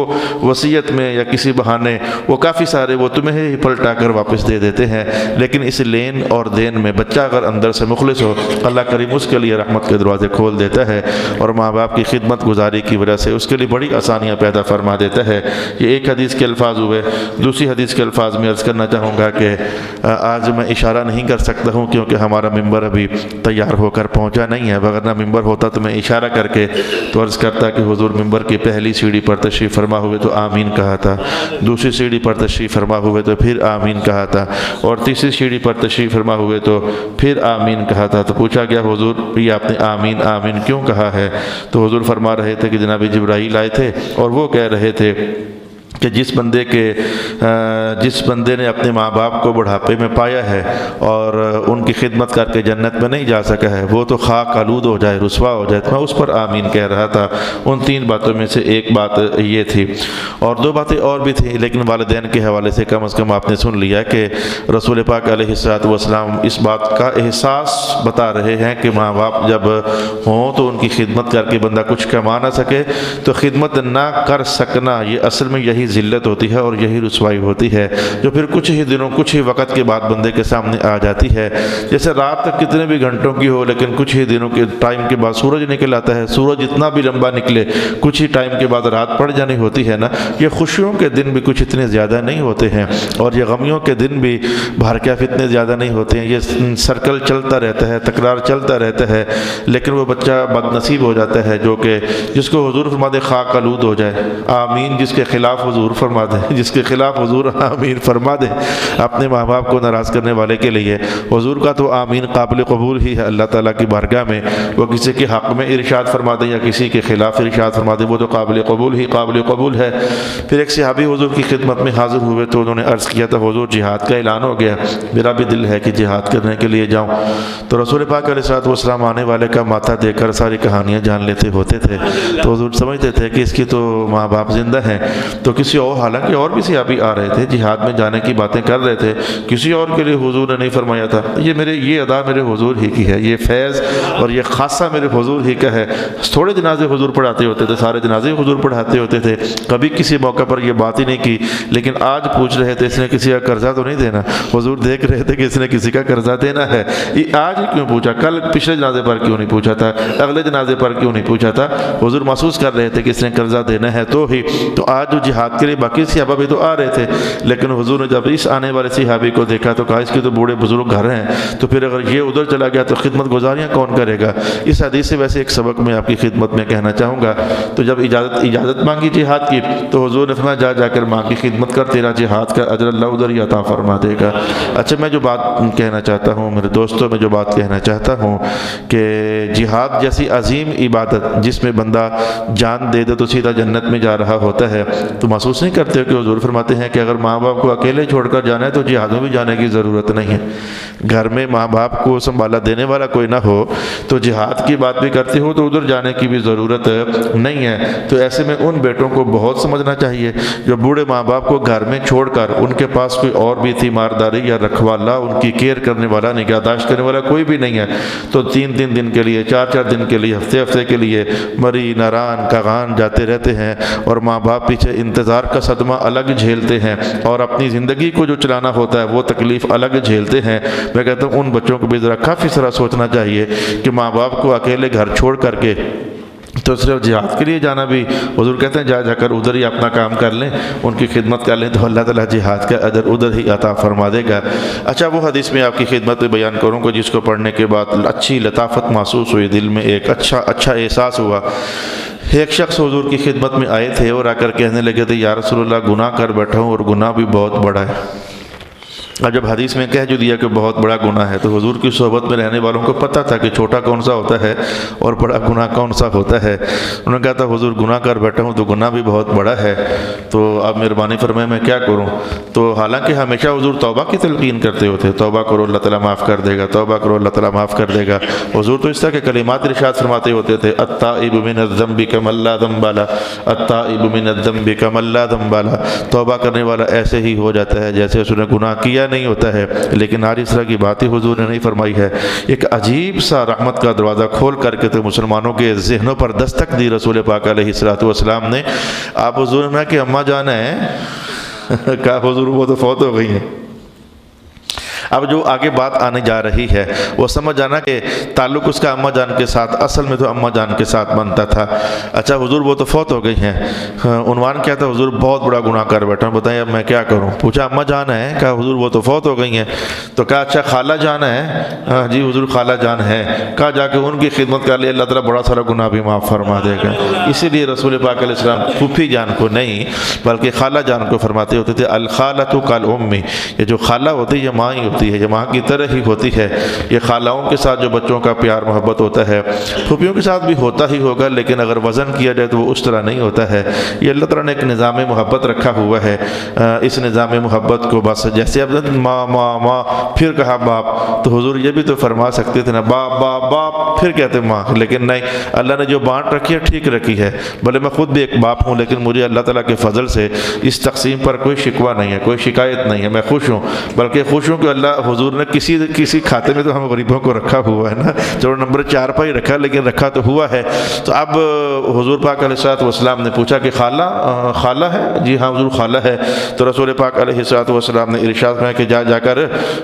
وصیت میں یا کسی بہانے وہ کافی سارے وہ تمہیں ہی پلٹا کر واپس دے دیتے ہیں۔ لیکن اس لین اور دین میں بچہ اگر اندر سے مخلص ہو، اللہ کریم اس کے لیے رحمت کے دروازے کھول دیتا ہے، اور ماں باپ کی خدمت گزاری کی وجہ سے اس کے لیے بڑی آسانیاں پیدا فرما دیتا ہے۔ یہ ایک حدیث کے الفاظ ہوئے۔ دوسری حدیث کے الفاظ میں عرض کرنا چاہوں گا کہ آج میں اشارہ نہیں کر سکتا ہوں کیونکہ ہمارا ممبر ابھی تیار ہو کر پہنچا نہیں ہے، وگرنہ ممبر ہوتا تو میں اشارہ کر کے تو عرض کرتا کہ حضور ممبر کی پہلی سیڑھی پر تشریف فرما ہوئے تو آمین کہا تھا، دوسری سیڑھی پر تشریف فرما ہوئے تو پھر آمین کہا تھا، اور تیسری سیڑھی پر تشریف فرما ہوئے تو پھر آمین کہا تھا۔ تو پوچھا گیا حضور یہ آپ نے آمین آمین کیوں کہا ہے؟ تو حضور فرما رہے تھے کہ جناب جبرائیل آئے تھے اور وہ کہہ رہے تھے کہ جس بندے نے اپنے ماں باپ کو بڑھاپے میں پایا ہے اور ان کی خدمت کر کے جنت میں نہیں جا سکا ہے، وہ تو خاک آلود ہو جائے، رسوا ہو جائے۔ تو میں اس پر آمین کہہ رہا تھا۔ ان 3 باتوں میں سے ایک بات یہ تھی، اور 2 باتیں اور بھی تھیں، لیکن والدین کے حوالے سے کم از کم آپ نے سن لیا کہ رسول پاک علیہ السلام اس بات کا احساس بتا رہے ہیں کہ ماں باپ جب ہوں تو ان کی خدمت کر کے بندہ کچھ کما نہ سکے تو خدمت نہ کر سکنا یہ اصل میں یہی ذلت ہوتی ہے اور یہی رسوائی ہوتی ہے، جو پھر کچھ ہی دنوں کچھ ہی وقت کے بعد بندے کے سامنے آ جاتی ہے۔ جیسے رات تک کتنے بھی گھنٹوں کی ہو لیکن کچھ ہی دنوں کے ٹائم کے بعد سورج نکل آتا ہے، سورج اتنا بھی لمبا نکلے کچھ ہی ٹائم کے بعد رات پڑ جانی ہوتی ہے نا۔ یہ خوشیوں کے دن بھی کچھ اتنے زیادہ نہیں ہوتے ہیں، اور یہ غمیوں کے دن بھی بھارکیف اتنے زیادہ نہیں ہوتے ہیں۔ یہ سرکل چلتا رہتا ہے، تکرار چلتا رہتا ہے، لیکن وہ بچہ بد نصیب ہو جاتا ہے جو کہ جس کو حضور فرماتے خاک آلود ہو جائے۔ آمین جس کے خلاف حضور حضور فرما دیں، جس کے خلاف حضور آمین فرما دیں اپنے ماں باپ کو ناراض کرنے والے کے لیے۔ حضور کا تو آمین قابل قبول ہی ہے اللہ تعالیٰ کی بارگاہ میں، وہ کسی کے حق میں ارشاد فرما دیں یا کسی کے خلاف ارشاد فرما دیں، وہ تو قابل قبول ہے۔ پھر ایک صحابی حضور کی خدمت میں حاضر ہوئے تو انہوں نے عرض کیا تھا حضور جہاد کا اعلان ہو گیا، میرا بھی دل ہے کہ جہاد کرنے کے لیے جاؤں۔ تو رسول پاک علیہ الصلوۃ والسلام آنے والے کا ماتھا دیکھ کر ساری کہانیاں جان لیتے ہوتے تھے، تو حضور سمجھتے تھے کہ اس کی تو ماں باپ زندہ ہیں، تو کسی اور، حالانکہ اور بھی صحابی آ رہے تھے جہاد میں جانے کی باتیں کر رہے تھے، کسی اور کے لیے حضور نے نہیں فرمایا تھا۔ یہ ادا میرے حضور ہی کی ہے، یہ فیض اور یہ خاصہ میرے حضور ہی کا ہے۔ تھوڑے جنازے حضور پڑھاتے ہوتے تھے، سارے جنازے حضور پڑھاتے ہوتے تھے، کبھی کسی موقع پر یہ بات ہی نہیں کی، لیکن آج پوچھ رہے تھے اس نے کسی کا قرضہ تو نہیں دینا؟ حضور دیکھ رہے تھے کہ اس نے کسی کا قرضہ دینا ہے، یہ آج ہی کیوں پوچھا؟ کل پچھلے جنازے پر کیوں نہیں پوچھا تھا؟ اگلے جنازے پر کیوں نہیں پوچھا تھا؟ حضور محسوس کر رہے تھے کہ اس نے قرضہ دینا ہے تو ہی تو آج جو جہاد کے لیے باقی صحابہ بھی تو آ رہے تھے، لیکن حضور نے جب اس آنے والے صحابی کو دیکھا تو کہا اس کے تو بوڑھے بزرگ گھر ہیں، تو پھر اگر یہ ادھر چلا گیا تو خدمت گزاریاں کون کرے گا؟ اس حدیث سے ویسے ایک سبق میں آپ کی خدمت میں کہنا چاہوں گا۔ تو جب اجازت مانگی جہاد کی تو حضور نے فرمایا جا کر ماں کی خدمت کر، تیرا جہاد کا اجر اللہ ادھر ہی عطا فرما دے گا۔ اچھا، میں جو بات کہنا چاہتا ہوں میرے دوستوں، میں جو بات کہنا چاہتا ہوں کہ جہاد جیسی عظیم عبادت جس میں بندہ جان دے دے تو سیدھا جنت میں جا رہا ہوتا ہے، تو محسوس نہیں کرتے ہو کہ حضور فرماتے ہیں کہ اگر ماں باپ کو اکیلے چھوڑ کر جانا ہے تو جہاد میں بھی جانے کی ضرورت نہیں ہے۔ گھر میں ماں باپ کو سنبھالا دینے والا کوئی نہ ہو تو جہاد کی بات بھی کرتے ہو تو ادھر جانے کی بھی ضرورت نہیں ہے۔ تو ایسے میں ان بیٹوں کو بہت سمجھنا چاہیے جو بوڑھے ماں باپ کو گھر میں چھوڑ کر، ان کے پاس کوئی اور بھی تیمارداری یا رکھوالا، ان کی کیئر کرنے والا، نگہداشت کرنے والا کوئی بھی نہیں ہے، تو 3 دن کے لیے، 4 دن کے لیے، ہفتے کے لیے مری ناران کاغان جاتے رہتے ہیں، اور ماں باپ پیچھے انتظار کا صدمہ الگ جھیلتے ہیں، اور اپنی زندگی کو جو چلانا ہوتا ہے وہ تکلیف الگ جھیلتے ہیں۔ میں کہتا ہوں ان بچوں کو بھی ذرا کافی سارا سوچنا چاہیے کہ ماں باپ کو اکیلے گھر چھوڑ کر کے تو صرف جہاد کے لیے جانا بھی، حضور کہتے ہیں جا کر ادھر ہی اپنا کام کر لیں، ان کی خدمت کر لیں تو اللہ تعالیٰ جہاد کا اجر ادھر ہی عطا فرما دے گا۔ اچھا، وہ حدیث میں آپ کی خدمت میں بیان کروں گا جس کو پڑھنے کے بعد اچھی لطافت محسوس ہوئی، دل میں ایک اچھا احساس ہوا۔ ایک شخص حضور کی خدمت میں آئے تھے اور آ کر کہنے لگے تھے یا رسول اللہ گناہ کر بیٹھا ہوں اور گناہ بھی بہت بڑا ہے۔ اور جب حدیث میں کہہ جو دیا کہ بہت بڑا گناہ ہے تو حضور کی صحبت میں رہنے والوں کو پتہ تھا کہ چھوٹا کون سا ہوتا ہے اور بڑا گناہ کون سا ہوتا ہے۔ انہوں نے کہا تھا حضور گناہ کر بیٹھا ہوں تو گناہ بھی بہت بڑا ہے، تو آپ مہربانی فرمائیں میں کیا کروں؟ تو حالانکہ ہمیشہ حضور توبہ کی تلقین کرتے ہوتے، توبہ کرو اللہ تعالیٰ معاف کر دے گا، توبہ کرو اللہ تعالیٰ معاف کر دے گا۔ حضور تو اس طرح کے کلمات ارشاد فرماتے ہوتے تھے التائب من الذنب کمن لا ذنب له، التائب من الذنب کمن لا ذنب له، توبہ کرنے والا ایسے ہی ہو جاتا ہے جیسے اس نے گناہ کیا نہیں ہوتا ہے۔ لیکن آج اس طرح کی بات ہی حضور نے نہیں فرمائی ہے۔ ایک عجیب سا رحمت کا دروازہ کھول کر کے تو مسلمانوں کے ذہنوں پر دستک دی رسول پاک علیہ الصلوۃ والسلام نے۔ آپ حضور نے کہ اماں جان ہے، کہا حضور وہ تو فوت ہو گئی ہیں۔ اب جو آگے بات آنے جا رہی ہے وہ سمجھ جانا کہ تعلق اس کا اماں جان کے ساتھ اصل میں تو اماں جان کے ساتھ بنتا تھا۔ اچھا حضور وہ تو فوت ہو گئی ہیں، عنوان کیا تھا؟ حضور بہت بڑا گناہ کر بیٹھا ہوں، بتائیں اب میں کیا کروں؟ پوچھا اماں جان ہے؟ کہا حضور وہ تو فوت ہو گئی ہیں۔ تو کہا اچھا خالہ جان ہے؟ جی حضور خالہ جان ہے۔ کہا جا کے ان کی خدمت کر لی، اللہ تعالیٰ بڑا سارا گناہ بھی معاف فرما دے گا۔ اسی لیے رسول پاک علیہ السلام پھوپھی جان کو نہیں بلکہ خالہ جان کو فرماتے ہوتے تھے الخالۃ کالام، یہ جو خالہ ہوتی ہے یہ ماں ہی ہوتی ہے، یہ ماں کی طرح ہی ہوتی ہے۔ یہ خالاؤں کے ساتھ جو بچوں کا پیار محبت ہوتا ہے پھوپھیوں کے ساتھ بھی ہوتا ہی ہوگا، لیکن اگر وزن کیا جائے تو وہ اس طرح نہیں ہوتا ہے۔ یہ اللہ تعالیٰ نے ایک نظام محبت رکھا ہوا ہے، اس نظام محبت کو بس جیسے اب ماں ماں ماں پھر کہا باپ، تو حضور یہ بھی تو فرما سکتے تھے نا باپ باپ باپ پھر کہتے ماں، لیکن نہیں، اللہ نے جو بانٹ رکھی ہے ٹھیک رکھی ہے۔ بھلے میں خود بھی ایک باپ ہوں لیکن مجھے اللہ تعالیٰ کے فضل سے اس تقسیم پر کوئی شکوہ نہیں ہے، کوئی شکایت نہیں ہے، میں خوش ہوں، بلکہ خوش ہوں کہ اللہ حضور نے کسی کھاتے میں تو ہم غریبوں کو رکھا ہوا ہے نا، چلو نمبر 4 پر ہی رکھا لیکن رکھا تو ہوا ہے۔ تو اب حضور پاک علیہ الصلوۃ والسلام نے پوچھا کہ خالہ ہے؟ جی ہاں حضور خالہ ہے۔ تو رسول پاک علیہ الصلوۃ والسلام نے ارشاد فرمایا کہ جا کر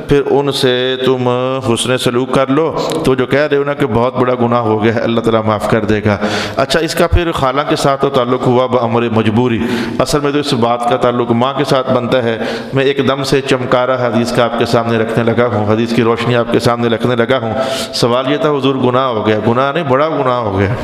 پھر ان سے تم حسن سلوک کر لو، تو جو کہہ رہے ہو نا کہ بہت بڑا گناہ ہو گیا ہے اللہ تعالیٰ معاف کر دے گا۔ اچھا اس کا پھر خالہ کے ساتھ تو تعلق ہوا بامر مجبوری، اصل میں تو اس بات کا تعلق ماں کے ساتھ بنتا ہے۔ میں ایک دم سے چمکارا حدیث کا آپ کے سامنے رکھنے لگا ہوں، حدیث کی روشنی آپ کے سامنے رکھنے لگا ہوں۔ سوال یہ تھا حضور گناہ ہو گیا، گناہ نہیں بڑا گناہ ہو گیا،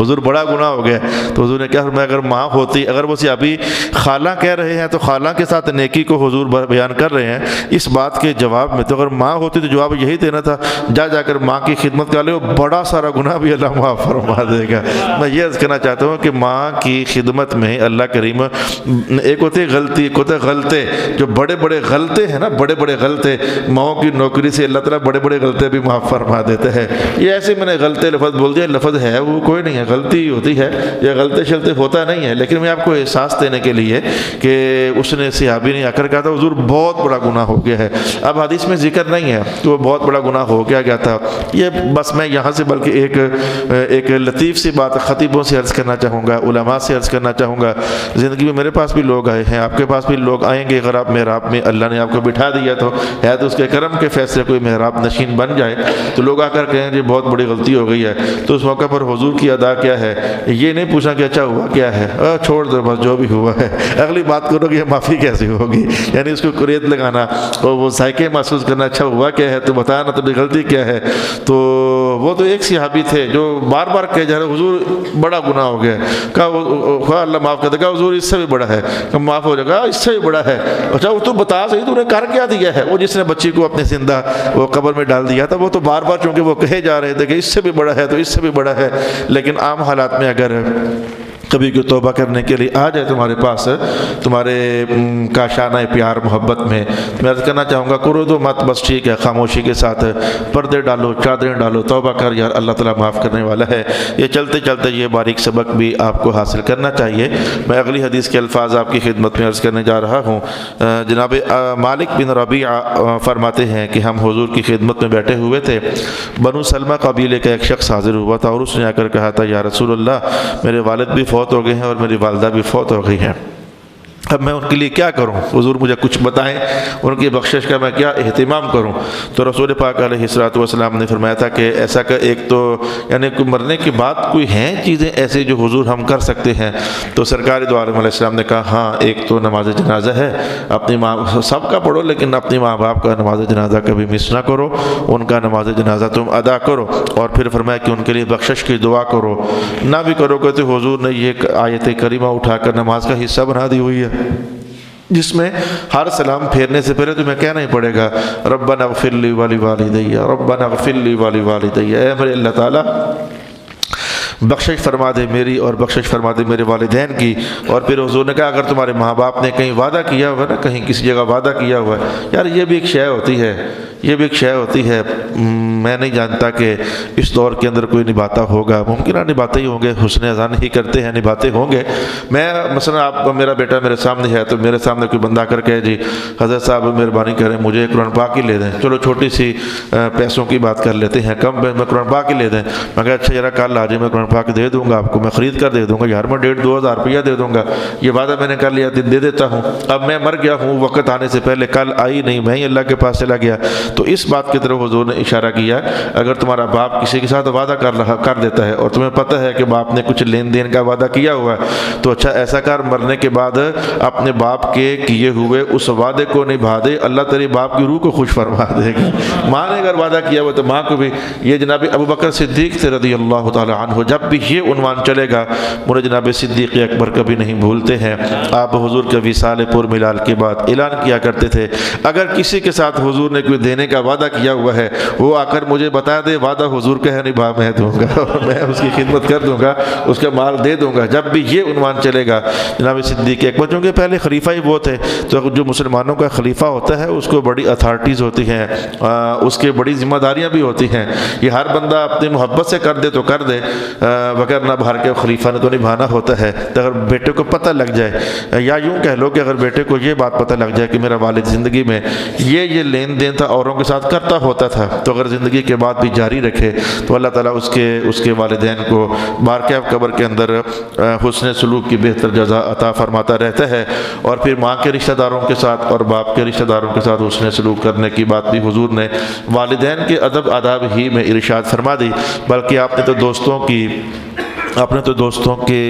حضور بڑا گناہ ہو گیا. تو حضور نے کہا میں اگر ماں ہوتی, اگر وہ ابھی خالہ کہہ رہے ہیں تو خالہ کے ساتھ نیکی کو حضور بیان کر رہے ہیں اس بات کے جواب میں, تو اگر ماں ہوتی تو جواب یہی دینا تھا جا کر ماں کی خدمت کر لے, وہ بڑا سارا گناہ بھی اللہ معاف فرما دے گا. میں یہ عرض کرنا چاہتا ہوں کہ ماں کی خدمت میں اللہ کریم, ایک ہوتی ہے غلطی, ایک ہوتا ہے غلطے, جو بڑے بڑے غلطے ہیں نا, بڑے بڑے غلطے, ماؤں کی نوکری سے اللہ تعالیٰ بڑے بڑے غلطے بھی معاف فرما دیتے ہیں. یہ ایسے میں نے غلطے لفظ بول دیا, لفظ ہے وہ کوئی نہیں ہے, غلطی ہی ہوتی ہے, یہ غلطے شلطے ہوتا نہیں ہے, لیکن میں آپ کو احساس دینے کے لیے کہ اس نے صحابی نے آ کر کہا تھا حضور بہت بڑا گناہ ہو گیا ہے. اب حدیث میں ذکر نہیں ہے کہ وہ بہت بڑا گناہ ہو گیا تھا, یہ بس میں یہاں سے بلکہ ایک لطیف سی بات خطیبوں سے عرض کرنا چاہوں گا, علماء سے عرض کرنا چاہوں گا. زندگی میں میرے پاس بھی لوگ آئے ہیں, آپ کے پاس بھی لوگ آئیں گے. اگر آپ محراب میں اللہ نے آپ کو بٹھا دیا تو ہے تو اس کے کرم کے فیصلے کوئی محراب نشین بن جائے تو لوگ آ کر کہیں جی بہت بڑی غلطی ہو گئی ہے, تو اس موقع پر حضور کی ادا کیا ہے, یہ نہیں پوچھا کہ اچھا ہوا کیا ہے, چھوڑ دو بس جو بھی ہوا ہے, اگلی بات کرو کہ یہ معافی کیسے ہوگی, یعنی اس کو قریت لگانا اور وہ ذائقے محسوس کرنا, اچھا ہوا کیا ہے تو بتانا تو غلطی کیا ہے. تو وہ تو ایک صحابی تھے جو بار بار کہہ جا رہے حضور بڑا گناہ ہو گیا, کہا اللہ معاف کر دے گا, حضور اس سے بھی بڑا ہے, کہ معاف ہو جائے گا, اس سے بھی بڑا ہے. اچھا وہ تو بتا صحیح تو نے کر کیا دیا ہے, وہ جس نے بچی کو اپنے زندہ وہ قبر میں ڈال دیا تھا, وہ تو بار بار چونکہ وہ کہے جا رہے تھے کہ اس سے بھی بڑا ہے تو اس سے بھی بڑا ہے. لیکن عام حالات میں اگر کبھی کوئی توبہ کرنے کے لیے آ جائے تمہارے پاس, تمہارے کاشانہ پیار محبت میں, میں عرض کرنا چاہوں گا کرو دو مت, بس ٹھیک ہے, خاموشی کے ساتھ پردے ڈالو, چادریں ڈالو, توبہ کر یار, اللہ تعالیٰ معاف کرنے والا ہے. یہ چلتے چلتے یہ باریک سبق بھی آپ کو حاصل کرنا چاہیے. میں اگلی حدیث کے الفاظ آپ کی خدمت میں عرض کرنے جا رہا ہوں. جناب مالک بن ربیعہ فرماتے ہیں کہ ہم حضور کی خدمت میں بیٹھے ہوئے تھے, بنو سلمہ قبیلے کا ایک شخص حاضر ہوا تھا اور اس نے آ کر کہا تھا یا رسول اللہ میرے والد بھی فوت ہو گئے ہیں اور میری والدہ بھی فوت ہو گئی ہیں, اب میں ان کے لیے کیا کروں, حضور مجھے کچھ بتائیں, ان کی بخشش کا میں کیا اہتمام کروں. تو رسول پاک علیہ الصلوۃ والسلام نے فرمایا تھا کہ ایسا کہ ایک تو یعنی مرنے کے بعد کوئی ہیں چیزیں ایسی جو حضور ہم کر سکتے ہیں. تو سرکار دو عالم علیہ السلام نے کہا ہاں ایک تو نماز جنازہ ہے, اپنی ماں سب کا پڑھو لیکن اپنی ماں باپ کا نماز جنازہ کبھی مس نہ کرو, ان کا نماز جنازہ تم ادا کرو. اور پھر فرمایا کہ ان کے لیے بخشش کی دعا کرو, نہ بھی کرو کہ تو حضور نے یہ آیت کریمہ اٹھا کر نماز کا حصہ بنا دی ہوئی ہے جس میں ہر سلام پھیرنے سے پہلے تمہیں کہنا ہی پڑے گا ربنا اغفر لی ولوالدی, ربنا اغفر لی ولوالدی, اے میرے اللہ تعالیٰ بخشش فرما دے میری اور بخشش فرما دے میرے والدین کی. اور پھر حضور نے کہا اگر تمہارے ماں باپ نے کہیں وعدہ کیا ہوا ہے نا, کہیں کسی جگہ وعدہ کیا ہوا ہے, یار یہ بھی ایک شے ہوتی ہے, یہ بھی ایک شے ہوتی ہے, میں نہیں جانتا کہ اس دور کے اندر کوئی نبھاتا ہوگا, ممکنہ نبھاتے ہی ہوں گے, حسن اذان ہی کرتے ہیں, نبھاتے ہوں گے. میں مثلا آپ میرا بیٹا میرے سامنے ہے تو میرے سامنے کوئی بندہ کر کے جی حضرت صاحب مہربانی کریں مجھے قرآن پاک ہی لے دیں, چلو چھوٹی سی پیسوں کی بات کر لیتے ہیں, کم میں قرآن پاک ہی لے دیں. میں کہا اچھا ذرا کل آ جائے, میں قرآن پاک دے دوں گا آپ کو, میں خرید کر دے دوں گا, یار میں 1,500-2,000 روپیہ دے دوں گا, یہ وعدہ میں نے کر لیا دے دیتا ہوں. اب میں مر گیا ہوں, وقت آنے سے پہلے کل آئی نہیں, میں ہی اللہ کے پاس چلا گیا. تو اس بات کی طرف حضور نے اشارہ کیا, اگر تمہارا باپ کسی کے ساتھ وعدہ کر دیتا ہے اور تمہیں پتہ ہے کہ باپ نے کچھ لین دین کا وعدہ کیا ہوا ہے, تو اچھا ایسا کر مرنے کے بعد اپنے باپ کے کیے ہوئے اس وعدے کو نبھا دے, اللہ تیرے باپ کی روح کو خوش فرما دے گا. ماں نے اگر وعدہ کیا ہوا تو ماں کو بھی. یہ جناب ابو بکر صدیق سے رضی اللہ تعالی عنہ جب بھی یہ عنوان چلے گا مجھے جناب صدیق اکبر کبھی نہیں بھولتے ہیں. آپ حضور کے وصال پر ملال کے بعد اعلان کیا کرتے تھے اگر کسی کے ساتھ حضور نے کوئی دینے کا وعدہ کیا ہوا ہے وہ آ کر مجھے بتا دے, وعدہ حضور کا ہے نبھا میں دوں گا اور میں اس کی خدمت کر دوں گا, اس کا مال دے دوں گا. جب بھی یہ عنوان چلے گا جناب صدیق اکبر, چونکہ پہلے خلیفہ ہی وہ تھے, تو جو مسلمانوں کا خلیفہ ہوتا ہے اس کو بڑی اتھارٹیز ہوتی ہیں, اس کے بڑی ذمہ داریاں بھی ہوتی ہیں. یہ ہر بندہ اپنی محبت سے کر دے تو کر دے, وغیرہ باہر کے خلیفہ نے تو نبھانا ہوتا ہے. تو اگر بیٹے کو پتہ لگ جائے, یا یوں کہہ لو کہ اگر بیٹے کو یہ بات پتہ لگ جائے کہ میرا والد زندگی میں یہ لین دین تھا اوروں کے ساتھ کرتا ہوتا تھا, تو اگر زندگی کے بعد بھی جاری رکھے تو اللہ تعالیٰ اس کے والدین کو بارکہ قبر کے اندر حسن سلوک کی بہتر جزا عطا فرماتا رہتا ہے. اور پھر ماں کے رشتہ داروں کے ساتھ اور باپ کے رشتہ داروں کے ساتھ حسن سلوک کرنے کی بات بھی حضور نے والدین کے ادب آداب ہی میں ارشاد فرما دی, بلکہ آپ نے تو دوستوں کی اپنے تو دوستوں کے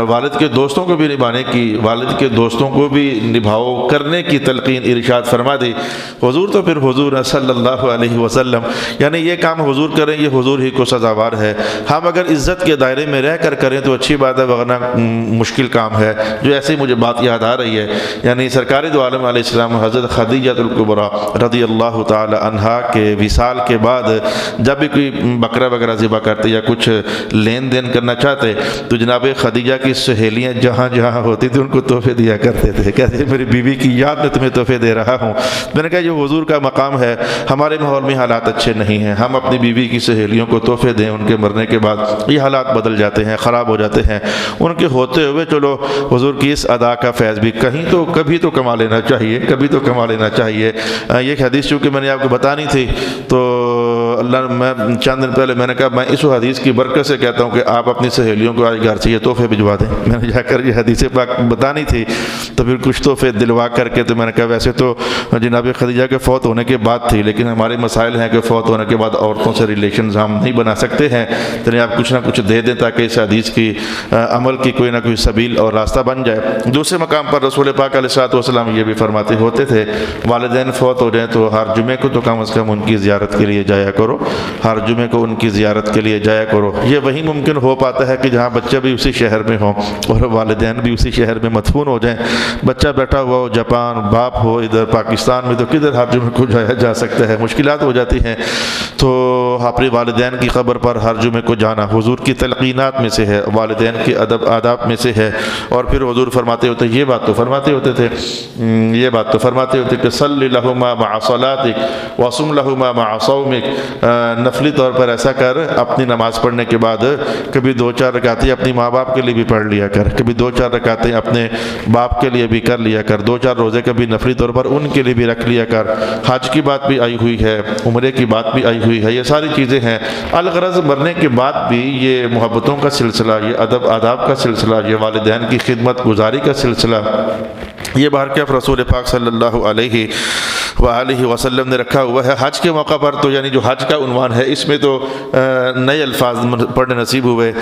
والد کے دوستوں کو بھی نبھانے کی، والد کے دوستوں کو بھی نبھاؤ کرنے کی تلقین ارشاد فرما دی حضور۔ تو پھر حضور صلی اللہ علیہ وسلم یعنی یہ کام حضور کریں یہ حضور ہی کو سزاوار ہے۔ ہم اگر عزت کے دائرے میں رہ کر کریں تو اچھی بات ہے، ورنہ مشکل کام ہے۔ جو ایسی مجھے بات یاد آ رہی ہے، یعنی سرکار دو عالم علیہ السلام حضرت خدیجہ الکبریٰ رضی اللہ تعالی عنہا کے وصال کے بعد جب بھی کوئی بکرا وغیرہ ذبح کرتے یا کچھ لین دین کرنا چاہتے تو جناب خدیجہ کی سہیلیاں جہاں جہاں ہوتی تھیں ان کو تحفے دیا کرتے تھے، کہتے میری بیوی کی یاد میں تمہیں تحفے دے رہا ہوں۔ میں نے کہا یہ حضور کا مقام ہے، ہمارے ماحول میں حالات اچھے نہیں ہیں، ہم اپنی بیوی کی سہیلیوں کو تحفے دیں، ان کے مرنے کے بعد یہ حالات بدل جاتے ہیں، خراب ہو جاتے ہیں۔ ان کے ہوتے ہوئے چلو حضور کی اس ادا کا فیض بھی کہیں تو کبھی تو کما لینا چاہیے، کبھی تو کما لینا چاہیے۔ یہ حدیث چونکہ میں نے آپ کو بتانی تھی تو اللہ میں چند دن پہلے میں نے کہا میں اس حدیث کی برکت سے کہتا ہوں کہ آپ اپنی سہیلیوں کو آج گھر سے یہ تحفے بھجوا دیں۔ میں نے جا کر یہ حدیث پاک بتانی تھی تو پھر کچھ تحفے دلوا کر کے تو میں نے کہا ویسے تو جناب خدیجہ کے فوت ہونے کے بعد تھی، لیکن ہمارے مسائل ہیں کہ فوت ہونے کے بعد عورتوں سے ریلیشنز ہم نہیں بنا سکتے ہیں، تو آپ کچھ نہ کچھ دے دیں تاکہ اس حدیث کی عمل کی کوئی نہ کوئی سبیل اور راستہ بن جائے۔ دوسرے مقام پر رسول پاک علیہ الصلوۃ والسلام یہ بھی فرماتے ہوتے تھے والدین فوت ہو جائیں تو ہر جمعے کو تو کم از کم ان کی زیارت کے لیے جایا کرو، ہر جمعے کو ان کی زیارت کے لیے جایا کرو۔ یہ وہی ممکن ہو پاتا ہے کہ جہاں بچہ بھی اسی شہر میں ہو اور والدین بھی اسی شہر میں مدفون ہو جائیں۔ بچہ بیٹھا ہوا ہو جاپان، باپ ہو ادھر پاکستان میں، تو کدھر ہر جمعے کو جایا جا سکتا ہے، مشکلات ہو جاتی ہیں۔ تو اپنے والدین کی قبر پر ہر جمعے کو جانا حضور کی تلقینات میں سے ہے، والدین کے ادب آداب میں سے ہے۔ اور پھر حضور فرماتے ہوتے یہ بات تو فرماتے ہوتے کہ صلی لہما مع صلاتک وصم لہما مع صومک، نفلی طور پر ایسا کر اپنی نماز پڑھنے کے بعد کبھی 2-4 رکعتیں اپنی ماں باپ کے لیے بھی پڑھ لیا کر، کبھی 2-4 رکعتیں اپنے باپ کے لیے بھی کر لیا کر، 2-4 روزے کبھی نفلی طور پر ان کے لیے بھی رکھ لیا کر۔ حج کی بات بھی آئی ہوئی ہے، عمرے کی بات بھی آئی ہوئی ہے، یہ ساری چیزیں ہیں۔ الغرض مرنے کے بعد بھی یہ محبتوں کا سلسلہ، یہ ادب آداب کا سلسلہ، یہ والدین کی خدمت گزاری کا سلسلہ، یہ بہرکیف رسول پاک صلی اللہ علیہ وآلہ وسلم نے رکھا ہوا ہے۔ حج کے موقع پر تو یعنی جو حج کا عنوان ہے اس میں تو نئے الفاظ پڑھنے نصیب ہوئے،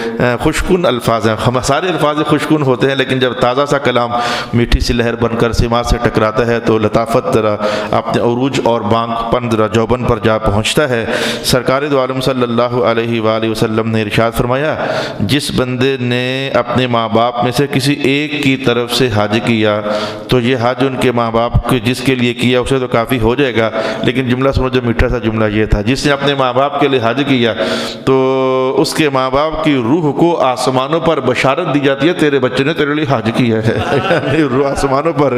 خوشکن الفاظ ہیں، سارے الفاظ خوشکن ہوتے ہیں، لیکن جب تازہ سا کلام میٹھی سی لہر بن کر سماعت سے ٹکراتا ہے تو لطافت ذرا اپنے عروج اور بانگ پن ذرا جوبن پر جا پہنچتا ہے۔ سرکار دو عالم صلی اللہ علیہ وآلہ وسلم نے ارشاد فرمایا جس بندے نے اپنے ماں باپ میں سے کسی ایک کی طرف سے حج کیا تو یہ حج ان کے ماں باپ کے جس کے لیے کیا اسے تو کافی ہو جائے گا، لیکن جملہ سنو جو میٹھا سا جملہ یہ تھا، جس نے اپنے ماں باپ کے لیے حج کیا تو اس کے ماں باپ کی روح کو آسمانوں پر بشارت دی جاتی ہے تیرے بچے نے تیرے لیے حج کیا ہے۔ یعنی روح آسمانوں پر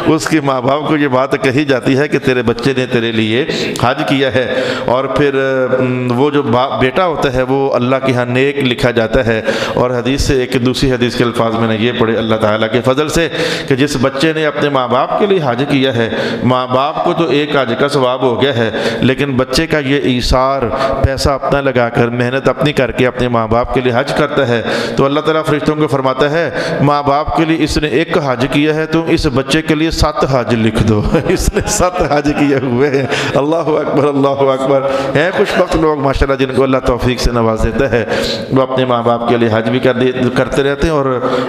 اس کے ماں باپ کو یہ بات کہی جاتی ہے کہ تیرے بچے نے تیرے لیے حج کیا ہے۔ اور پھر وہ جو بیٹا ہوتا ہے وہ اللہ کے ہاں نیک لکھا جاتا ہے۔ اور حدیث سے ایک دوسری حدیث کے الفاظ میں نے یہ پڑھے اللہ تعالیٰ کے فضل سے کہ جس بچے نے اپنے ماں باپ کے لیے حج کیا ہے، ماں باپ کو تو ایک حج کا ثواب ہو گیا ہے، لیکن بچے کا یہ ایثار پیسہ اپنا لگا کر محنت اپنی کر کے اپنے ماں باپ کے لیے حج کرتا ہے تو اللہ تعالیٰ فرشتوں کو فرماتا ہے ماں باپ کے لیے اس نے ایک حج کیا ہے تم اس بچے کے لیے 7 حج لکھ دو۔ اس نے 7 حج کیے ہوئے ہیں۔ اللہ اکبر اللہ اکبر۔ ہیں خوش بخت لوگ ماشاءاللہ جن کو اللہ توفیق سے نواز دیتا ہے، وہ اپنے ماں باپ کے لیے حج بھی کرتے رہتے ہیں اور